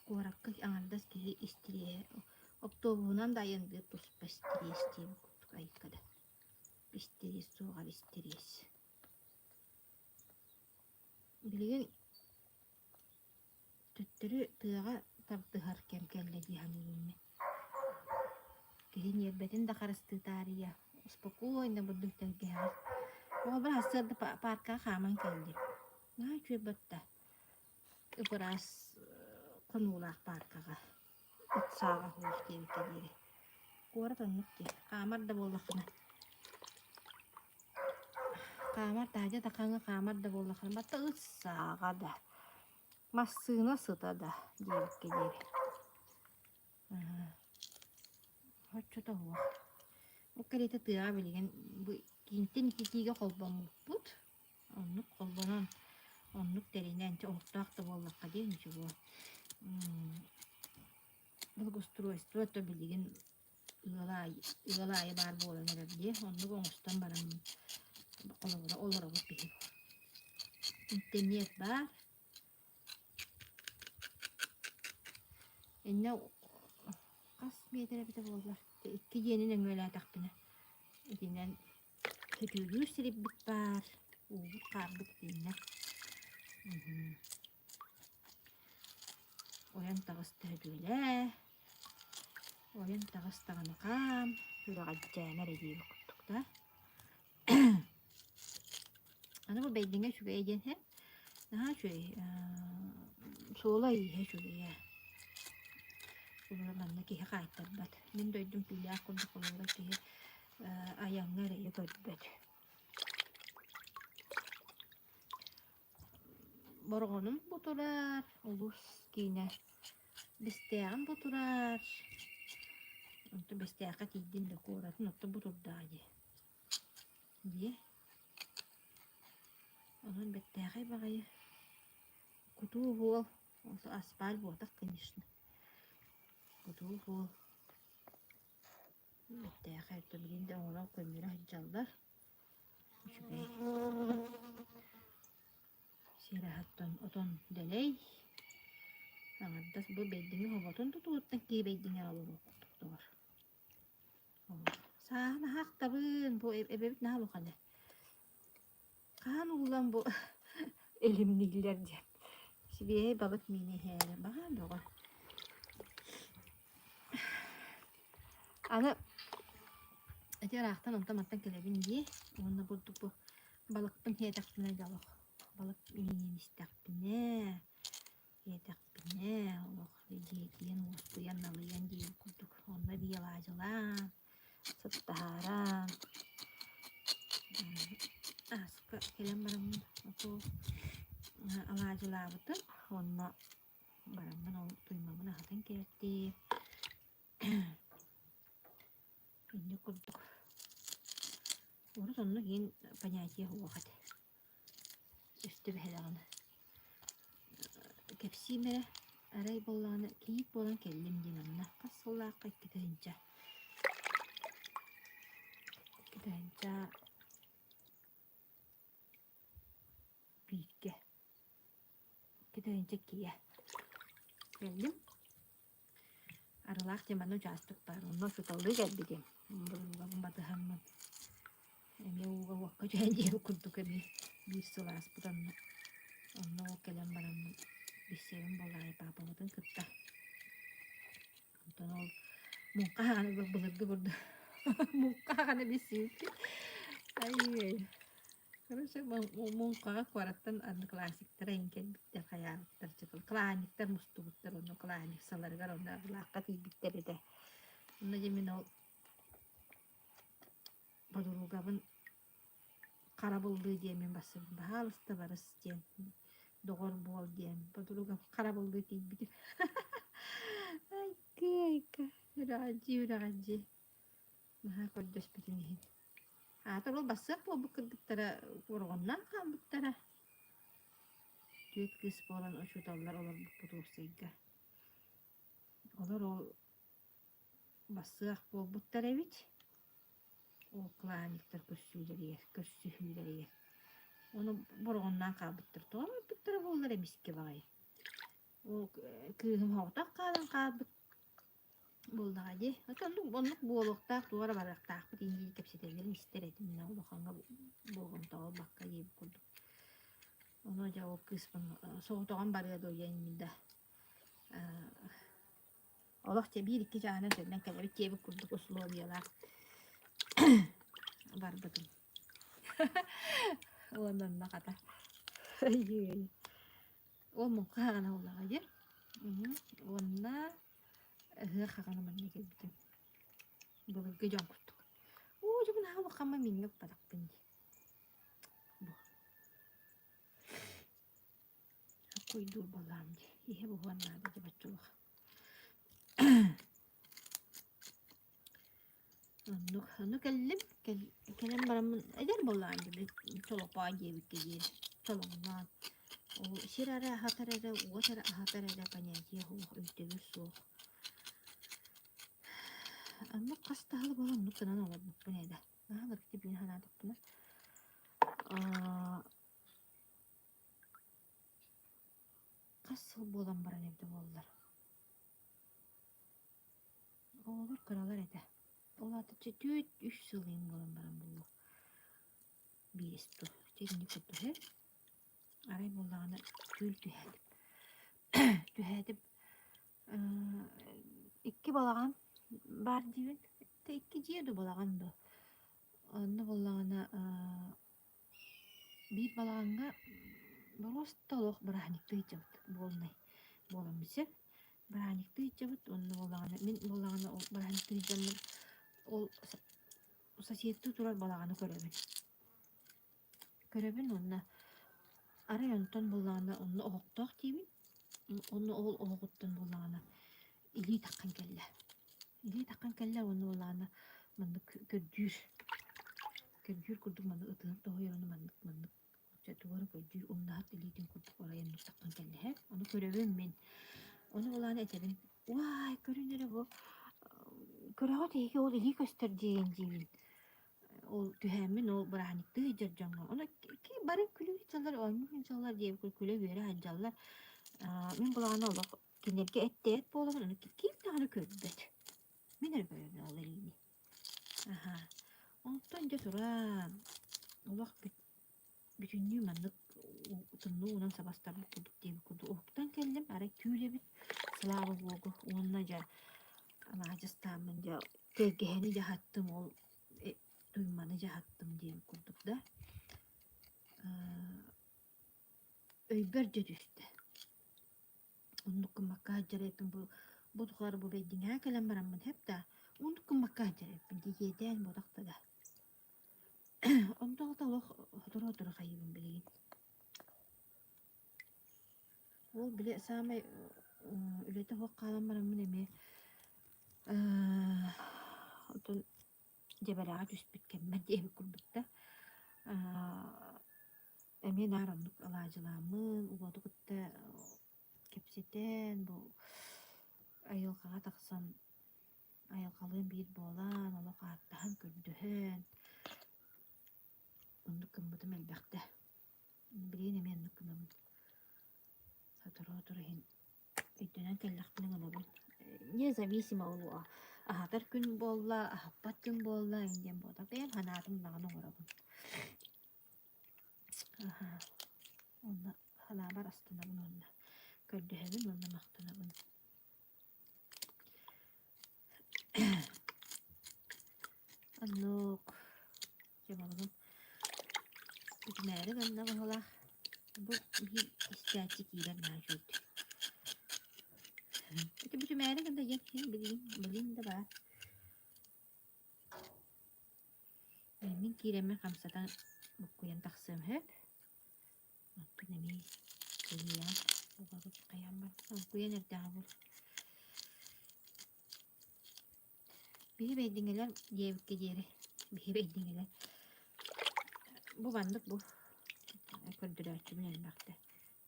Speaker 1: Korakı anardas ki istiriye. Oktobunan dayandı tuspa istiriye istiriye kuttuk ayıkada. İstiriye soğal istiriyes. Bilgin Töttürü tığağa tabdıhar kemkelledi hamilini. Kihin yerbetin de karıstı tariya. Spokojno bulduk tengkeha. O bir hasırdı parka kaman keldi. Ne çöbötte. Biraz konulak parkaga. Utsağa hoş diye kediri. Kuara tanık ki. Kamar da bollakına. Kamar taja takanga kamar da bollakına. Batta utsağa da. Masına sıtada diye kediri. Hoşça da huwa. O kereta tığa bilgen bu kintin kitiga kolban mutput. Onu kolbanan Onluk derinden ortak da bollakka değil mi bu? Bu usturuystu da bilgin ıgalay bar bolan herhalde. Onluk omustan baram olur olup bir. İnternet var. Enne kas metre bite bollar. İki yeninin öyle takpine. İkinden kötülüğü silip bit var. Uğur kardık dinle. Oyan tağız tödüyle. Oyan tağız tağını kam. Şöyle gacayana rediyi baktık da. Ana bu beydine şu beyden he. Daha şöyle soğula iyi he şöyle ya. Bunlardan da ki kayıtlar bat. Ben doydum pilya kunduk olarak ki ayağına reyi gördüm. Borgonum buturar. Ulus kine. Besteğim buturar. Onto besteğe katidin de koratın. Onto butur dahi. Diye. Onun besteğe bakayım. Kutu bol. Onto asfal botak конечно. Kutu bol. Besteğe katı bilinde oran koymura hıcallar. Şu bey. Sirahattan oton deley. Sanattas bu beddini hovatun tututtan ki beddini alır okuduklar. Sana hak tabın bu ebebit ne halu kane. Kan ulan bu elimliler diye. Sibiye balık mini hele bakın doğru. Ana etiraktan ontamattan kelebin diye onunla bulduk bu balıkın hedakpine dalık. Balık mini istakpine. Hedakpine. Allah diyen ustuyan nalıyan diye kurduk. Onunla bir yalacılan. Sattaharan. Aska kelem baramın. Aku alacılar butun. Onunla baramın olup duymamın ahatan kerti. Ini kurduk. Orada sonunda yine panyatiye huwa hadi. Üstü behelağını. Kepsime aray bolağını kiyip bolan kellim dinanna. Kasıllaa kaykıdınca. Kaykıdınca büyükke. Kaykıdınca kiye. Geldim. Aralak zamanı castık var. Onu şutalı geldim. Bunu batıhanım. Emi uga wakka janji kurduk emi. Bir sulas buranna. Onu kelem baramın. Bir sevim bolay babamın kıtta. Ondan ol. Muka hani bulurdu burada. Muka hani bir sevim. Ay. Karena muka kuaratan an klasik terengkel bitter kaya tercekal klanik ter mustu bitter ono klanik salar garonda lakat bitter de. Ono jemin ol. Baduru gaban karabuldu diyemin basın. Bahalısta barız diyen. Doğru bol diyen. Baduru gab karabuldu diyen bitir. Ay kı. Raji. Maha kodos bitinihin. Terus basık bu kırgıttara vurgundan kalbıttara. Düet kız falan o şutallar olur bu putursayga. Olur o basık bu buttara evit. O klanikler kössühüleri yer. Onu vurgundan kalbıttır. Doğru buttara bollar emiski bağay. O kızım havtak kalbıt. Bolda hadi. Hatta onluk boğulukta duvara barakta. Bu dingi tepsideleri ister edim. Ne oldu kanka boğulukta ol bakka yiyip kurduk. Onu cevap kısmın soğuduğun barıya doyayımında. Allah bir iki tane senden kelebek yiyip kurduk uslu oluyorlar. Barbadım. Ondan da kadar. O mukkağına ola hadi. Onunla hıkağına manne geldim. Böyle gıcan kurduk. Oo cebine hava kama minnak badak bindi. Bu. Koydur balam diye. İhe bu vanlarda da batçuluk. Onu kellim baramın eder balam gibi. Çoluk bağı gibi gelir. Çoluklar. O sirara hatarara watara hatarara panyaji ho ötebür soğuk. Ama kastahalı balan nuktanan olabilir bu neydi? Daha da bir bin hanadık buna. Kasıl bolan baran evde bollar. Olur karalar ede. Ola da tüt 3 sılıyım bolan baran bulu. Bir istu. Teknik kutu he. Aray bolağına tül tühedip. Tühedip. İki balağın var diyor. Te iki ciyedu balağın da. Onu bolağına bir balağına Просто лох браникты ичабыт болнай. Болам бise. Браникты ичабыт онны болаганы. Мен болаганы ол браникты ичабыт. Ол сосиетті турар болаганы көрөбүн. Көрөбүн онна. Арай онтон болаганы онны оғуктоқ дейбин. Онны ол оғуттан болаганы. Или таққан келле. Или таққан келле онны болаганы. Манды көрдүр. Көрдүр курдук манды ытынып тоғой оны манды. Çatuvara koyduğu ondan dilediğim kurduk oraya mustakkan geldi he. Onu görevim ben. Onu olan etebin. Vay görünür bu. Görev değil o ili gösterdiğin gibi. O tühemin o bıraktığı icadcanlar. Ona ki barın külü insanlar oynuyor insanlar diye külü veri haccalar. Ben bulağına olak. Kinlerge et bu olamaz. Onu kim tane körbet. Ben de görevim olayım. Aha. Ondan önce sonra olak bütünlüğü manlık utanlı unan sabastar bu kuduk diye bir kudu. Oktan keldim. Arek tüyle bir sılava boğu. Onunca anacıstamınca tegeheni jahattım ol. Duymanı jahattım diye bir kuduk da. Öyberce düştü. Onlukun makka hacar ettim bu. Bu tukar bu beydin ha kalem baramın hep da. Onlukun makka hacar ettim. Diyeden bu dakta da. Ondan da otur kaybım bileyim. Ол биле самай үлете хок каламарам эми отон жебелага түспүт кеммер диэби курдукта эми нарамдык алаажыламын убодукутта кепсетен бу айылкага таксан айылкалыын биир болан ола кааттахан көрдөһөн ондук кымбытым элбекте билин эми ондук кымбытым Сатора-турахин өйдөнөн келлахтының олабын. Независимо олуа. Ахатар күн болла, ахаппат күн болла, инден бода. Бәм ханатым нағаны орабын. Онна ханабар астынабын онна. Көрдөһөбүн онна мақтанабын. Аннук. Жабалығым. Бүтмәрі ганна бағала. Bu bir istatik ile mevcut. İşte bütün merak da yakın bilin de var. Benim kireme kamsadan bu kuyan taksım hep. Bakın nemi kuyan. Bu bakıp kayam var. Bu kuyan nerede var? Bir beydingeler yevk geri. Bir beydingeler. Bu bandık bu. Kördüräçümün elbakta.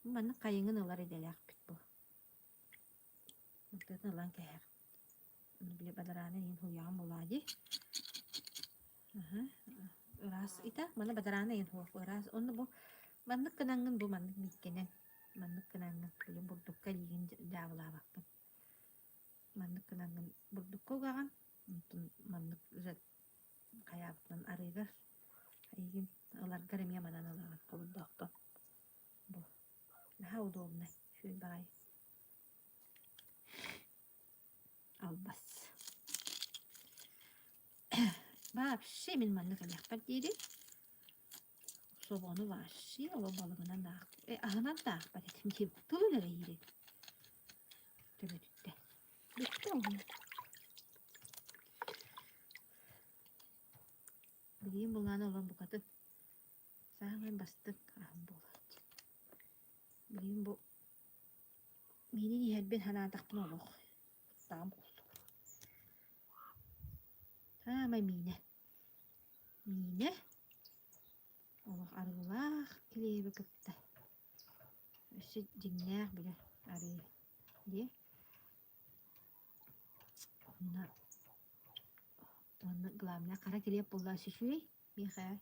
Speaker 1: Bu bana kayığın alar edelek bit bu. Muhtemelen alan kayık. Bunu bile badarana yin huyağım buladı. Iras ita mana badarana yin huyağım. Iras onu bu manlık kınangın bu manlık bitkenen. Manlık kınangın. Bile burdukka yiyin davula bakın. Manlık kınangın burdukka uğağın. Manlık zat kayaktan arıgar. Yiyin. Alar garım yamadan alar. Burdukka. Bu. Daha удобно. Şöyle daha iyi. Albas. Вообще min manlık alakbar diydi. Sobonu var. Şey o balığından da. Ahınan da akbar etim ki. Tululara yiydi. Tabii dütte. Bitti oğlum. Bileyim bulan olan bu kadın. Sağmen bastık. Ahım bulan. Bileyim bu. Minin yihelben hana taktın olur. Tamam oldu. Tamam mine. Mine. Allah arılar kileye bakıptı. Isi dinler bile arı diye. Onu glamla kara kilip bulla şişuy. Miha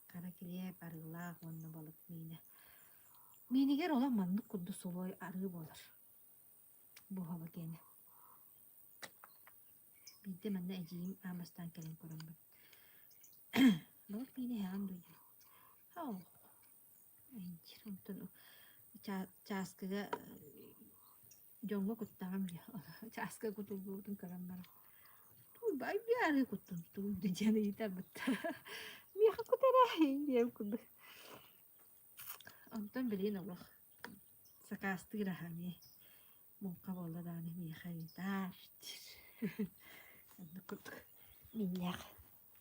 Speaker 1: kara kilip arıla onu balık mine. Miniger olan manlık kudu soloy arı bolar. Bu hava gene. Bir de ben de eciyim amastan kelen korum ben. Balık mine hemen duyuyor. Oh. Encir ondan çaskıga jongo kuttam ya. Çaskıga kutulduğun karambar. Tu bay bir arı kuttun. Tu de canı yeter batta. Bir hakku tere. Diye kudu. Ondan bilin Allah. Sakastı rahani. Monka bolla dani mi khaytar. Kut. Minyak.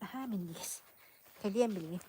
Speaker 1: Aha minyas. Kalian bilin.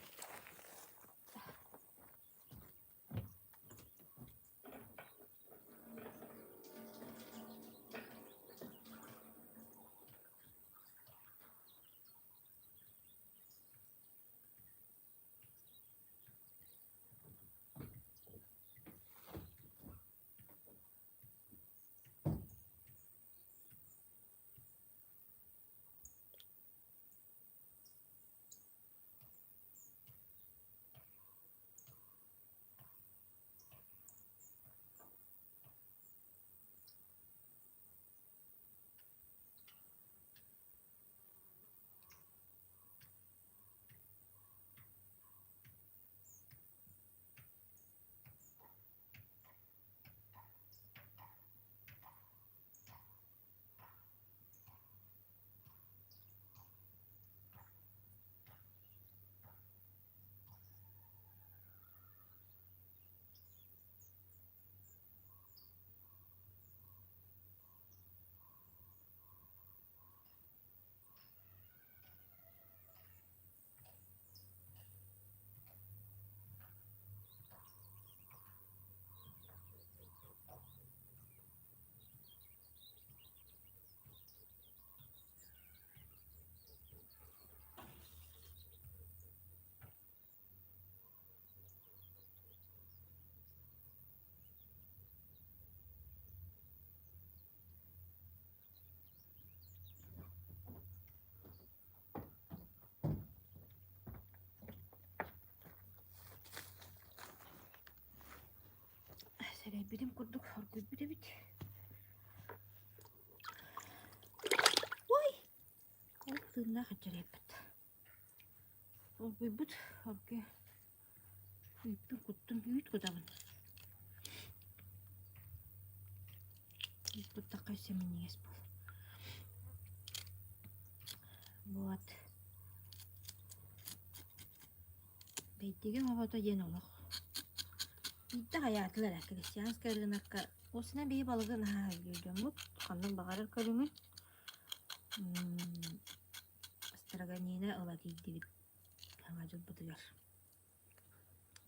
Speaker 1: Sere birim kurduk hargı bir de bit. Oy. Altına kaçar yapıt. O bir but hargı. Bir kuttum büyük kudamın. Bir but takay seminiyes bu. Вот. Бейтиген хавата ен олох. Бидde hayatlar arkadaşlar. Karınakka. Osuna bir balığın ha gördüm. Kanın bağırır karımın. Straganine ala değildi. Hangacıl bıdıyor.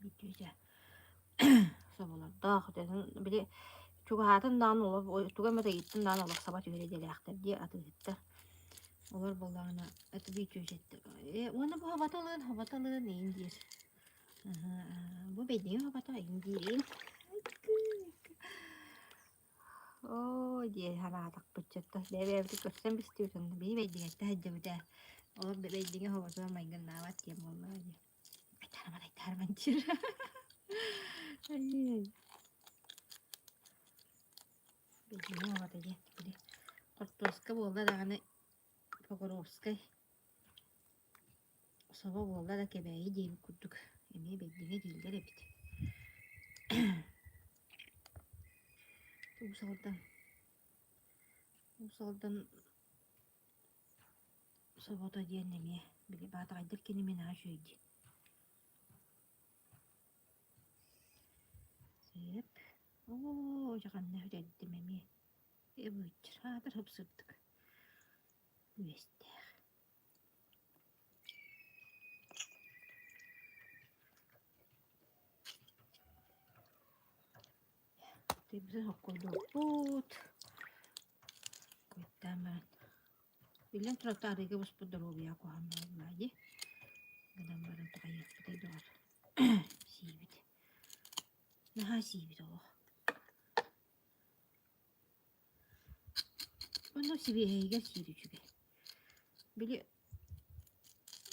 Speaker 1: Bitiyor. Sobalar dağ dedim. Bir de çok hayatın dağın olup. Tugamata gittin dağın olup. Sabah öyle delektir diye atı gitti. Olur balağına. Atı bitiyor. Onu bu havatalığın neyin diyor. Bu benim havatalığın indirin. Oo diye hanatak bıçakta. Bebe evde görsem istiyorsan. Beni bekleyecekti hacı bir de. Oğlum bebeğine havası olmayın. Navat diyeyim vallahi. Ay tarman çır. Bebeğine havada diye. Kortoska bolda da hani Pogorovskay. Sabah bolda da kebeği diye kurduk. Emeği bekleyene değildir hep. Usaldan sabahda diyen nemeye. Bile bağda aydır ki nemen ha şöyle. Sep. Oo, jakan ne ödedim emeye. Bıçır. Hadır hapsırdık. Üeste. Tebze hakkoldu. Put. Koytaman. Bilang tratari ka bus padarobi ako hamad lagi. Ganang barang takayat patay doon. Sibit. Naha sibi doğu. Onu sibi heyger sibi çünkü. Bili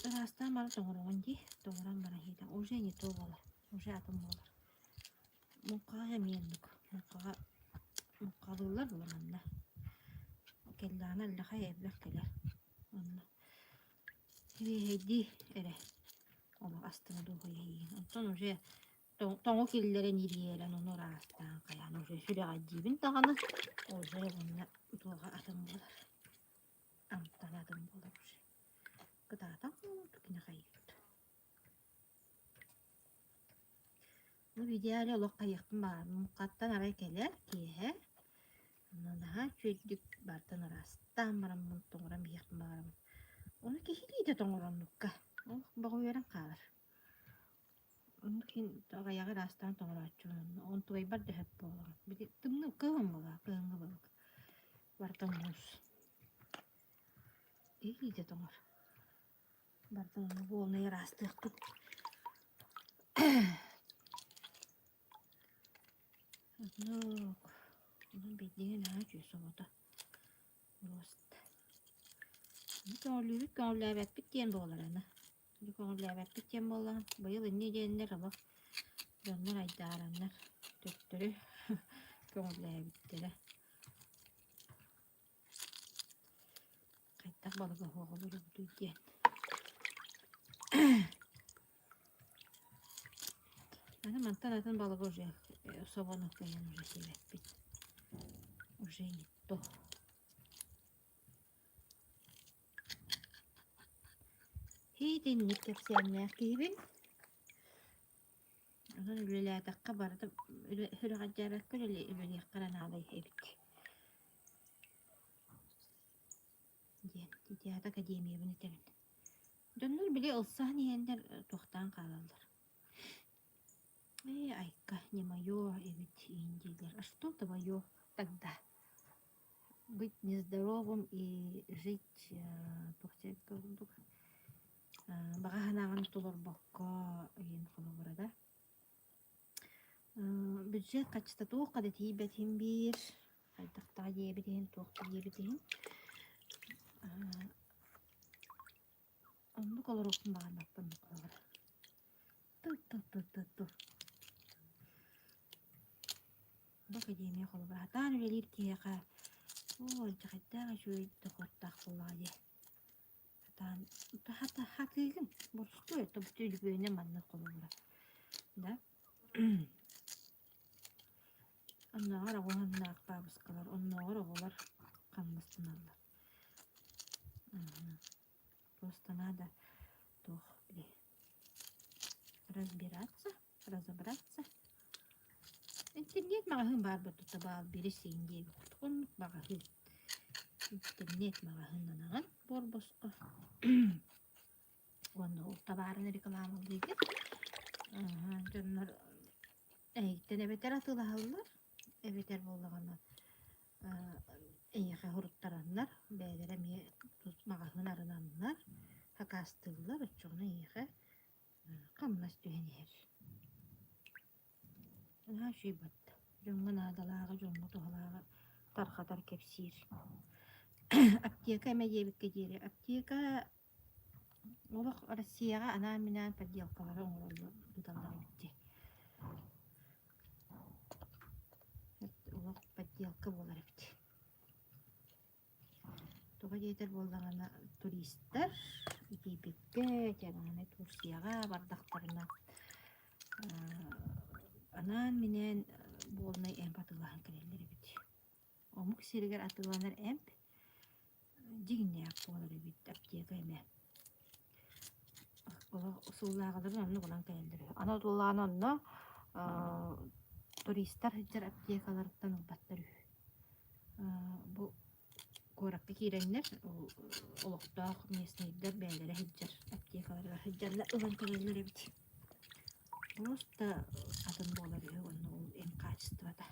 Speaker 1: rastan bana doğuran ki doğuran bana heyden. Oje ni doğular. Oje atım doğular. Mukağa yemeyendik. Mukaağlılar bular anne. Kellana allaha evler keler. Anne. Sibi heydi ere. Ola astına doğu yeyin. Ondan oje Тоңо киллерен ириэлэн ону раастаан каяан уже сүрэҕэдьиибин даҕаны уже онна туага атым болар. Амтан атым болар уже. Кытаатан тукина хайыт. Ну видеале олох кайыктын бар. Мукаттан арай келер киэхэ. Наха чүлдүк бартан арастан барам тоңорам бияктын барам. Оны кихилиде тоңороннукка. Ол багуерен калар. Mungkin kaya rastan tong racun. Untuk ibar deh bolong. Jadi temu kehong bola, kehong bola. Bartang mus. Ini dia tong. Bartang bola nih rastan tuh. No, ini bedanya nah cuy sama tuh. Rost. Ini kalau lewat pitien bola lah. Ini kalau lewat pitien bola. Bayar ini dia ini apa? Jangan aydaran nar. Töktürü. Kalau lewat pitien. Kaytak balık hava böyle tutuyor. Ana mantan balık уже собану каян уже себеп бит. Уже не то. Хейдин никеп сәмнәк кибин. Анан үлелә такка барды. Хүрә гаджарак күле үле карана алай хебит. Ден, тията академия буны тәген. Дөннөр биле олсаһын ендер тохтан калалар. Айка, не мое, ведь индилер. А что твое тогда? Быть нездоровым и жить багаһанаган тулорбокко иен холобурада. Бюджет качество туока да тиибетин бир. Айтактаа диэбитин, туокта диэбитин. Онду колорукун баганаппын колора. Ту. Академия холобура. Хатан үлелир киэка. Ой, жахаттаага шуй тохортах булаади. Хата хакыгын борстой это бүтүлүгүнө манна холобура. Да? Аннагар агуаннаак бабыскалар, онногор оголар канмастыналар. Просто надо разобраться. Интернет магазин бар бу табал бирисин дип. Он магазин. Интернет магазиннан борбоско. Onu tabarını reklamı dedi. Canlar eyten beter atılahalılar. Beter bollagana. Eyke huruttaranlar. Beylere mi tutmagahın arınanlar. Hakastırlar. Uçuğunu eyke. Kamlas düğenir. Her şey battı. Cungun adalağı, cungun tuhalağı. Tarkatar kepsir. Аптека мәйебик кедери. Аптека олох Россияга анан менен подделкалары оңолду дуталдар битти. Олох подделка болар битти. Тога жетер болдагана туристтер Египетке, жана Турцияга бардактарына анан менен болмай эмп атылган келелер бит. Омук сиргер атылганар эмп дигинне болар бит аптека эме. Суулаагыларын онну болан келелер. Анадоллаан онно туристтер хиджер аптекалардан убаттар. Бу коракка киреннер олоктоох местныйдер бээлери хиджер аптекаларга хиджерлер улан келелер бит. Просто атын болар онно эм качествода.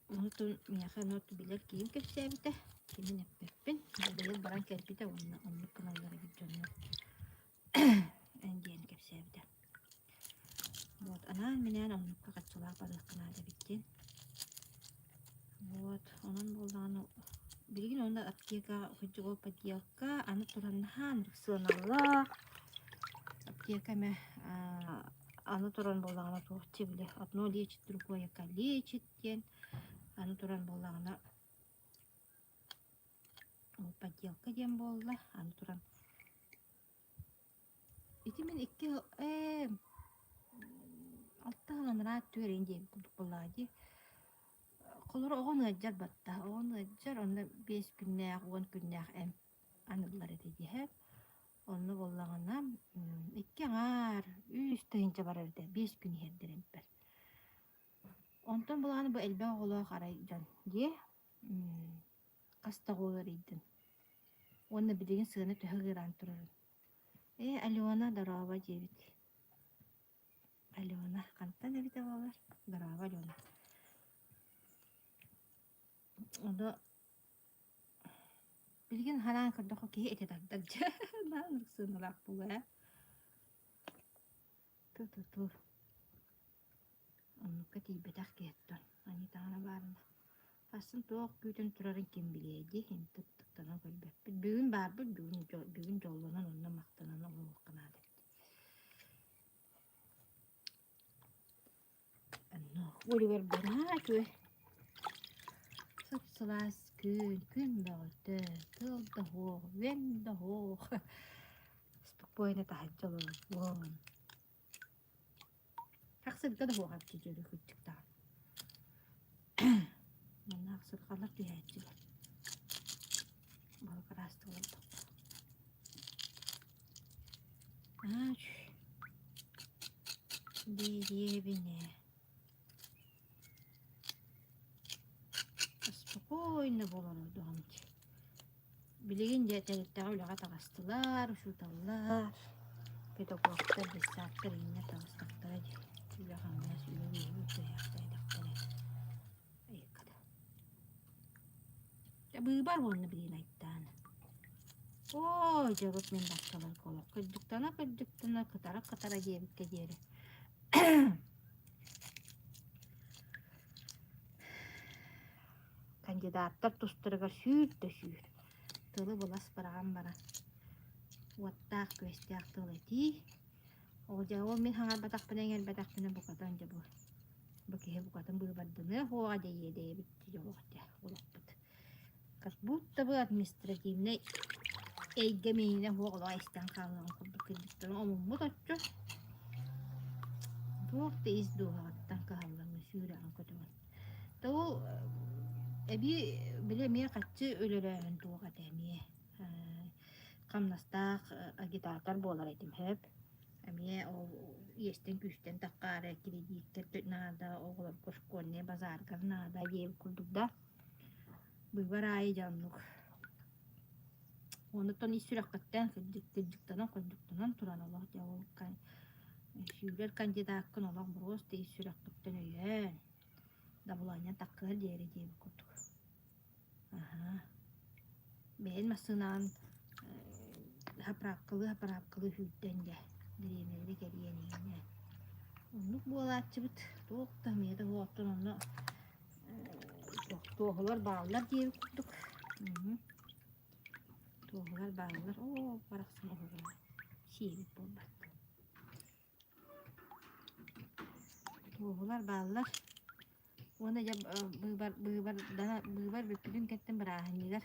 Speaker 1: Онтун мияха ноту билер кийим кепсебите. Kimin yapıpın? Böyle baran kerpite onu kanallara gidiyorlar. En diğer kepsevde. Вот, анан менен оннукка качылаак барыаккана да биттин. Вот, онон болдааны билигин онда аптека хыджыгол подделка аны тураннахан сыналлаах. Аптека ме аны туран болдааны туохчи биле. Одно лечит, другое калечит ден. Аны туран болдааны подделка ден болла. Аны туран ити мен икки алтаанара төрен ден буллади. Колор оғын ыджар батта. Оғын ыджар онда 5 күннәк, 10 күннәк анылар эти һәп. Онны боллагана икки аңар 3 тыйынча барар да 5 күн һәрдерен бер. Онтон буланы бу элбе оголо карай жан ди. Каста голор идин. Онны бидеген сыгыны төһөгөран турар. Алена дарава дебит. Алена кантан эбите болар? Дарава Алена. Онда билген харан кырдык ки эте дагдак. Нан сыналак буга. Тур. Оннукка тийбетак кеттен. Ани таңа барына. Асын тоқ күтін турарын кем билейди. Хем тұттықтанан көлбеп. Бүгін бар бұл, бүгін жолланан онна мақтанан олуққанады. Оливер бана көй. Сапсылас күн бағыты. Тылда хоқ, венда хоқ. Спокойно тахаджалы. Вон. Ақсырда да хоқ апты жөлі күттіктан. Мен ақсыр қалар түйәйтшілер. Балқыр асты олды. Деревіне. Спокойно болар оғамды. Білеген жәтеліктіға өліға тағастылар, ұшуталар. Педагогтар, бестақтар, үйіне тағыстақтар. Үлі қамына сүйлі Быйбар болны билин айттан. Ой, жагып мен башталар колок. Кыджыктана, кытара жебикке жери. Кандидаттар тустырыгар сүйр. Тылы булас бараган бара. Уаттаак көстяак тылы ти. Ол жагол мен хаңар батак пенен букатан жабы. Бакеhe букатын быйбардыны хоға дейе битти жолоқта. Олақпыт. Как будто бы административный эйгемейне хоғылы айстан қалыған құрдық кілдіктен омуммут отчу. Тоқты издуғаттан қалыған сүйрән көтімін. Тол әбі білеме қатшы өлелерін туға тәмие. Қамнастақ агитатор болар етім хөп. Әме естен күштен таққары кредиттер түтнада оғылар көшкөнне базар қарнада ел күрдікда. Быйбар айы жанлық. Оны тон исүрек қаттан күрдіктанан туран олақ жауыл. Сүйрер кандидатқын олақ бұросты исүрек қаттан өйен. Дабыланyan таққығыр дері дейбі күрдік. Бәйін масынан хапырапқылы хүлттенде. Диремелері кәрiyeniğine. Onluk bu alatçı bit. Toğuqtamıydı hoğuttun onu. Toğular bağlılar diye kurduk. Toğular bağlılar. Oo, paraqsın oğular. Şiirik bolbat. Toğular bağlılar. Ona ya bıйбар бүкүлүн кеттен бирахыннигер.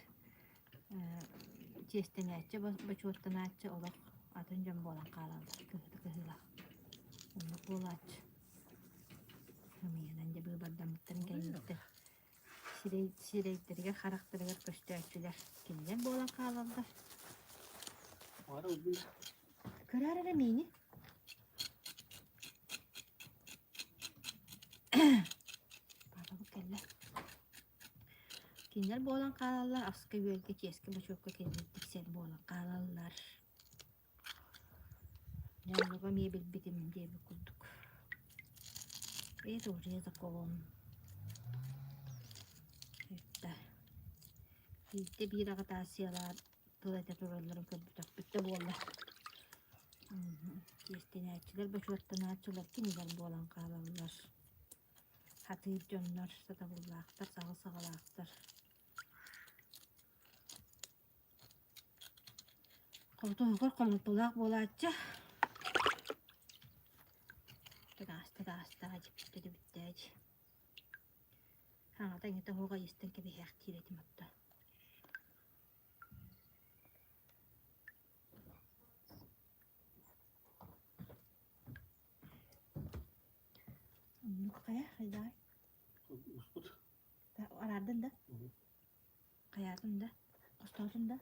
Speaker 1: Честеняччы, бачуаттаначчы олақ. Атын жан болан қалалар, кыхыла. Оны болач. Хымиянан жа быйбардан биттен кәйінді. Сирейдерге, характырыгер көстөчүлер. Кемден болан қалалар. Көрәрі мені. Бабы кәлі. Кемден болан қалалар. Асқы бөлге, ческі бачуапқа кемдеттік сен болан қалалар. Yanlığa meybil bitim diye bir kurduk. Oraya da kovalım. İşte bir akıtasiyalar. Tuvalete turallarım köpütek bitti bu Allah. Destenaçiler boşottanaçılar kiniler bolan kalanlar. Hatır canlar satabullaklar, sağıl sağalaklar. Koltuğu komutulak bolatça. Tada acip bitti. Hangata ngita hoga yisten kebe hektir etim hatta. Nuk kaya hayday. Aradın da. Kayadın da. Kostatın da.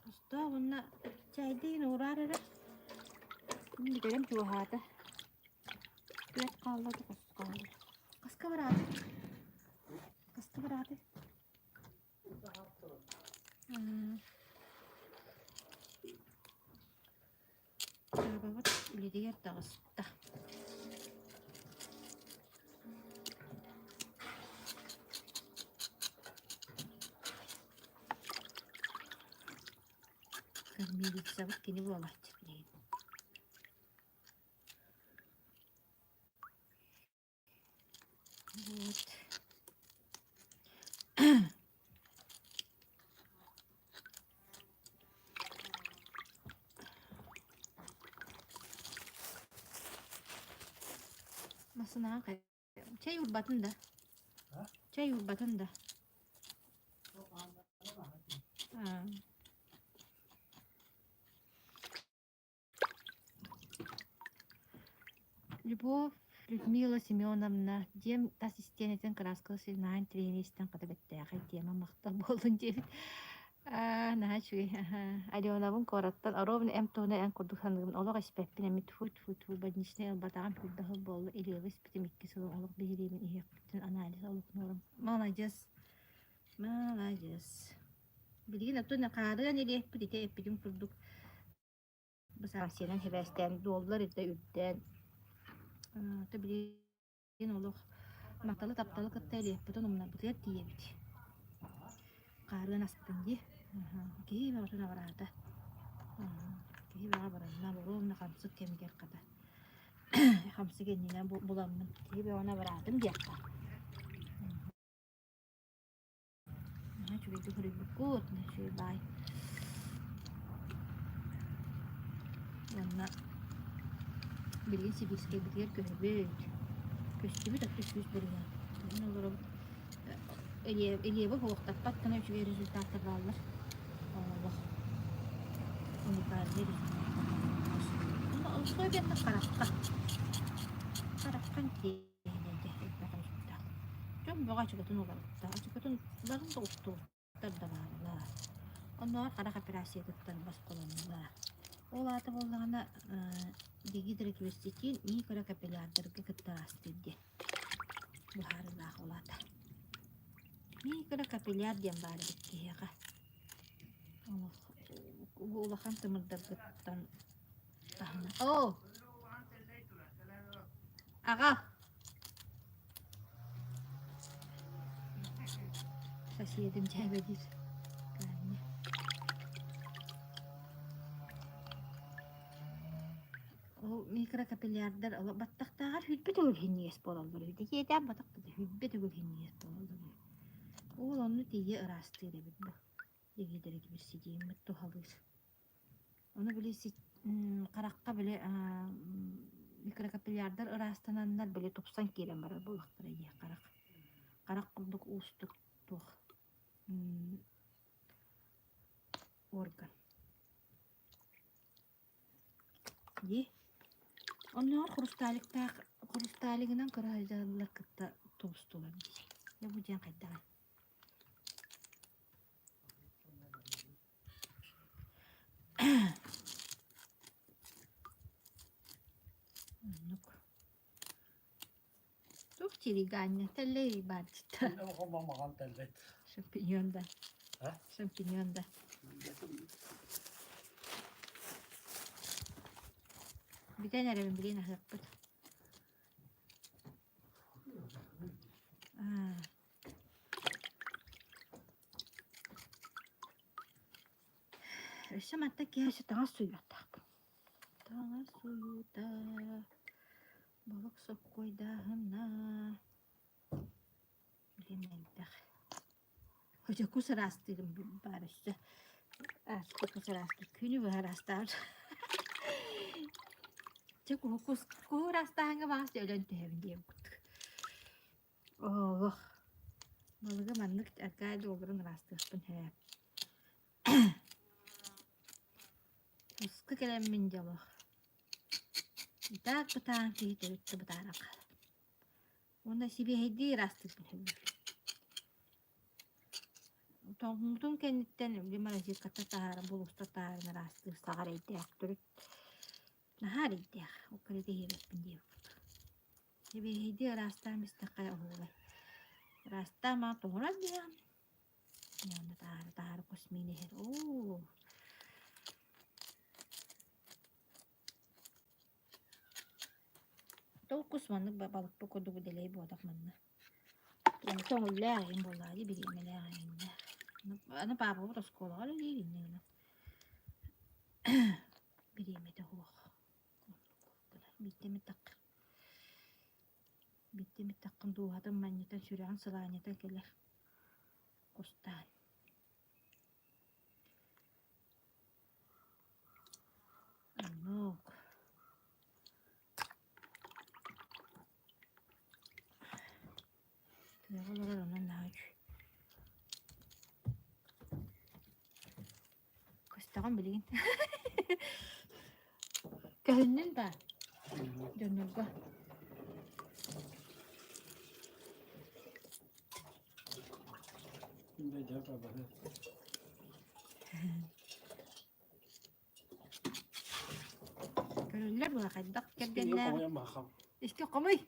Speaker 1: Kosta bununla çaydı uğrar. Gidelim cuhada. Bilet kaldı kaldı. Kaska var abi. Kaska var abi. Baba öyle diye dağısta. Kırmızı sabık kini bu Allah çıkmayın. Evet. Nasıl ne kadar? Çay urbatın da. Çay urbatın da. Любовь Людмила Семеновна, дем ассистентен краскасы найн тренистен катабетте тема мактал болдун деп. Начи. Алёнабын кораттан аровны эмтоне эн курдуханын олог испеппин эмит фут бадничне батаган фуддахы болду. Илебис битимикки сылын олог бехиримин иһиктин анализ олог норм. Молодец. Билигин аттон каарыган эле битите эппидин курдук. Баса сенен хебестен доллар идде үдден. Tabii olur. Matalı taptalı kıttaylı. Bütün umuna bilir diye bit. Karın aspıngi. Ki varına varada. Ki varına bulur ne kamsı kemiker kadar. Kamsı kendine bulamın. Ki varına varadım diye. Ne çocuk yukarı bukut ne şey bay. Yanına bilin Sibirske bilir köhbüt. Köşkü bir de köşkü biriyor. Ne olur Eliye bak vakti pattan hep bir rezultatlar alır. Allah. Onu bari ama o soy ben karakka. Karakkan diye de. Çok baga çıkatın olur. Çıkatınların da ustu. Tabii var. Onlar karak operasyon ettikten bas kullanırlar. Olatı olduğuna Digidirek Üniversitesi'nin mikro kapillerdir kıttırastıydı. Bu harilla olatı. Mikro kapiller diye bari bitti ya. Bu ulakan tımırdır kıttan. Oh! Aga! Sasi yedim cahbedir. O mikro kapillerdir ala battaktar hübbet ögül hinniyes bolaldır. Yedem batakta da hübbet ögül hinniyes bolaldır. Oğul onu diye ırastıydı bir bu. Digidirek bir sidiyim mutlu halır. Onu bile karakka bile mikrokapillardır ırastananlar bile 90 kilo var bu vaktıra diye karak. Karak kulduk ustuk tuh organ. Ye. Onlar kurustaliginden kıracaklar kıtta tostular diye. Ya bu can kayda. Çok çiriganya, telleri barcita.
Speaker 2: Ne bakalım makan tellet.
Speaker 1: Şampinyon da.
Speaker 2: Ha?
Speaker 1: Şampinyon da. Bir tane arabam bilin ahırpıt. Şamata kiyası tağa suyu atak. Tağa suyu da balık sok koydağına. Bilemedik. Hoca kusur astırım bari size. Astı kusur astır. Günü var astar. Çok kusur astağına bahsi ölen tühevin diye kuttuk. Oh. Balığı manlık arkaya doldurun rastırpın he. Uskı gelen min jalık. İtak bıtağın kehite bitti bıtağına kal. Onda sibi heydi rastırpın he. Toğumdun kenditten limanajı kata tahara bulusta taharına rastır sağır eydiyak durut. Nahar eydiyak. O kredi hiretpin diye kuttuk. Sibi heydi rastır mistakaya oğulay. Rastır ma toğuran diyan. Yanda tahara kusmini her. Ooo. Tol kusmanlık balık bu kodu bu deleyi bu adak manna. Yani son lağın bolayı birime lağın. Ana baba bu da skola ala lirin ne. Birime de hoğ. Bitti mi tak. Bitti mi takın doğadan manyetan sürüğün sılanyetan gelir. Kustan. Anok. Tüyağılar onun nağıcı. Kustan bilin. Kahının da. Dönülga. Kahınlar bu kadar geldiler. İşte kamay.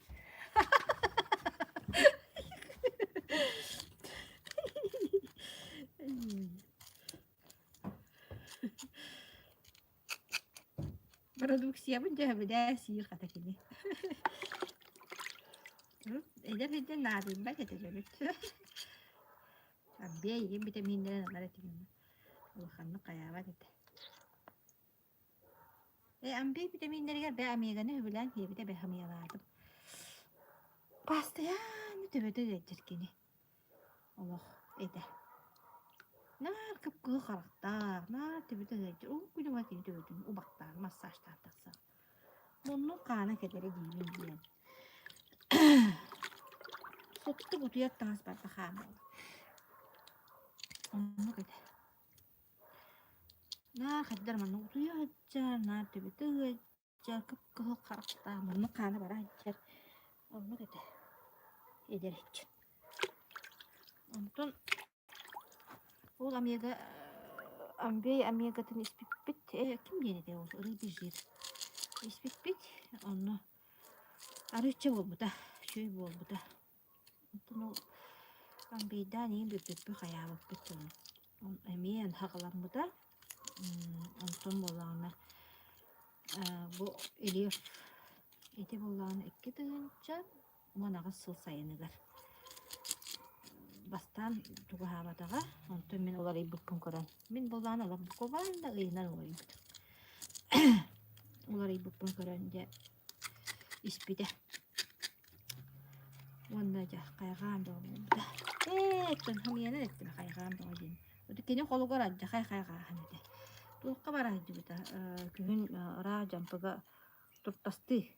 Speaker 1: Produksiya pun jah beda sih kata kini. Eder narin ba kata jabit. Abia ini vitaminnya nggak ada tinggal. Bukan kayak apa gitu. Ambil vitaminleri gel be amiganı bilen diye bir de be hamiyalardım. Pasta ya ne tövbe ederkini. Allah eder. Nar kıpkığı karakter. Nar tövbe ederkini. O günü vakit dövdüm. O baktar masajlar taksa. Bunu kana kedere giyin diyen. Sottu bu tuyat tanız barda kama. Onu kadar. Nar kadar mana tuyat jar. Nar tövbe eder. Kıpkığı karakter. Bunu kana bara jar. Onu kadar. Eder için. Ondan ol amiga amigatın ispit bit kim yeni de oldu öyle bir şey ispit bit onu arıça bol bu da şey bol bu da ondan o ambidan iyi bir kaya bak bitti on emiyen hakalan bu da ondan bolağına bu elif eti bolağına iki dönünce bana sıl sayınıdır bastan tugu habataga onto min olar ibut pungkoran min bolana la bukoban da inan olar ibut olar ibut pungkoran ja ispide wanda ja kaygan do tan hamiyana ettim kaygan do din udu kini kolu gara ja kaygan hanede tu kabara juta kühün ra jampaga tuttasti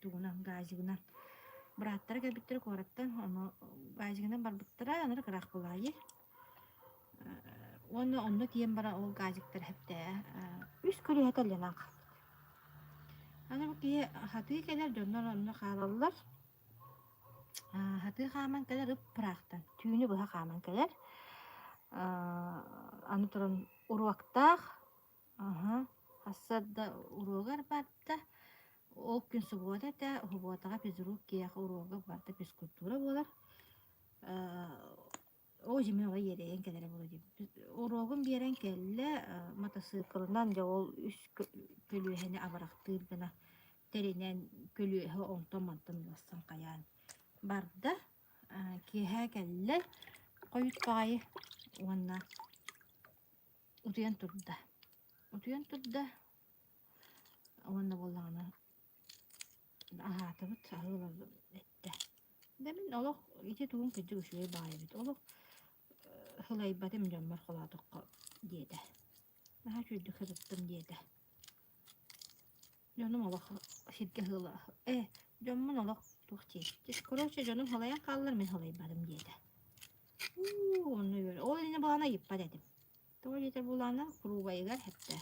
Speaker 1: tugunan gazigunan Beratar gak bitir korattan ono gajigana barbıttıra anır kırak bulayı. Onu tiyem bara o gajiktir hepte. Üst külü hetellenak. Anır bu ki hatı keler dönler onu kalallar. Hatı kaman keler ıp bıraktan. Tüyünü bıha kaman keler. Anı turun uruaktağ. Hasadda uruagar barda. O gün subuada da hubuataga pizuruk ki uruaga barda pizkultura bolar. O jimin ola yereyen kelere bolacak. Uruagun bir yeren kelle motosiklinden ja ol üst kölüheni abaraktır gana terinen kölühe ontomantan yassan kayan. Barda ki ha kelle koyut bayı onna Utuyan turda. Utuyan turda. Onda bollana. Aha tabut ahılar ette. Demin olok iti tuğun kıcı uşuya bayabit. Olok hılay batım cammar koladık diyede. Daha çöydü kırıttım diyede. Canım olok şirke hıla. Camman olok tuğçi. Korokça canım halayan kalır men hılay batım diyede. Onu böyle. O eline bulana yıppa dedim. Doğru yeter bulana kuru bayıgar hepte.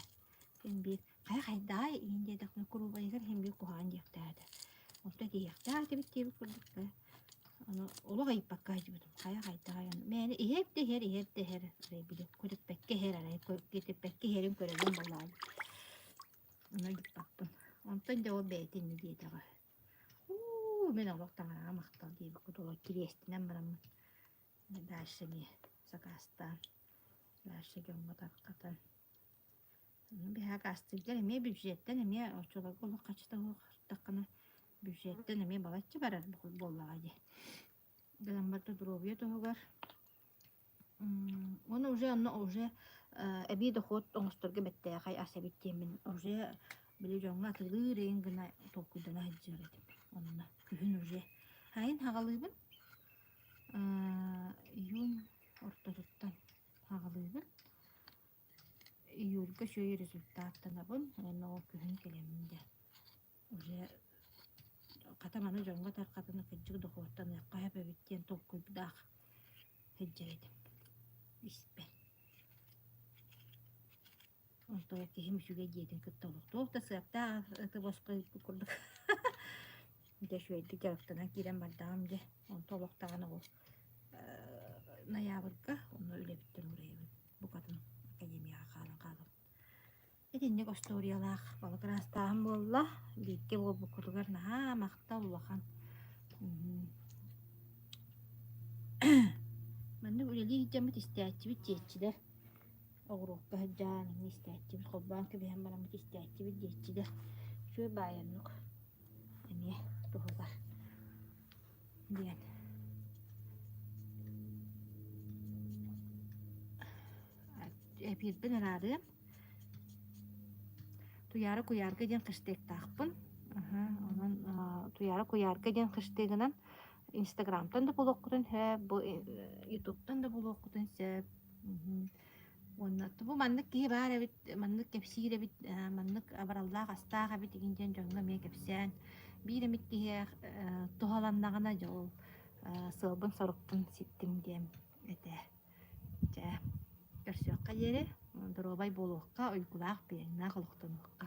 Speaker 1: Hem bir kaya daha iyi dedik kuru bayıgar hem bir kuhan yaktardı. Orta diyektardı bitti bir kurduk da. Onu olu kayıp bakka hacıbıdım. Kaya daha yani. Meni hep de her. Arayı bilip kurup bekke her arayı getirip bekke herin görelim balayı. Ona git baktım. Ondan da o beytinli diye de var. Ben Allah'tan ara maktal diye bir kutu kiriyestinden bana mı? Dersi sakastan. Dersi gömme tarkatan. Bir ha kastırlar eme bücretten eme orçolak olu kaçta o dakikana bücretten eme balatçı barar bu bollağa diye. Galambarda duruyor doğugar. Onu уже эби доход оңосторга беттэ хай асабиттемин уже били жоңга тылы рейн гына толкудана хаджар этим онна күһүн уже хайын хагалыбын июнь ортотуттан хагалыбын июльга шөй результаттанабын онна ол күһүн келеминде уже катаманы жоңга таркатына кыджык дохоттан якка биттен толкуйдах хаджар этим испе онтоо кихим үчүгэй диэтин кыттолук туохта сыапта ыты боско курдук де шуйду жарыктанан кирен бардаам же онтолуктаганы ол ноябрьга онно үлебиттен урайбын букатын академияга каалан этинник историялаах балыкрастаан буолла биикке буолбуккутугар наха мактал улахан манны үлели жамыт истиячибит жиэччилер оғуруққа хаджаанын истиячибит холбаан кебиһэн барамыт истиячибит жиэччилер шуй баайаннук эмиэ туһугар диэн эпирбин ыраадыам туяра куярга диэн кыштыктаахпын онон туяра куярга диэн кыштыгынан инстаграмтан да булоккутун бу ютубтан да булоккутун сөп оннатту маннык кии баар эбит маннык кепсиир эбит маннык абараллаах астаах эбит игинжен жоңга мие кепсээн бииремит киһи тухаланнагана жол сылбын соруктун ситтим диэм этэ дьэ көрсүөкка диэри доробай болуокка ойгулаах биэҥнаах олохтонуокка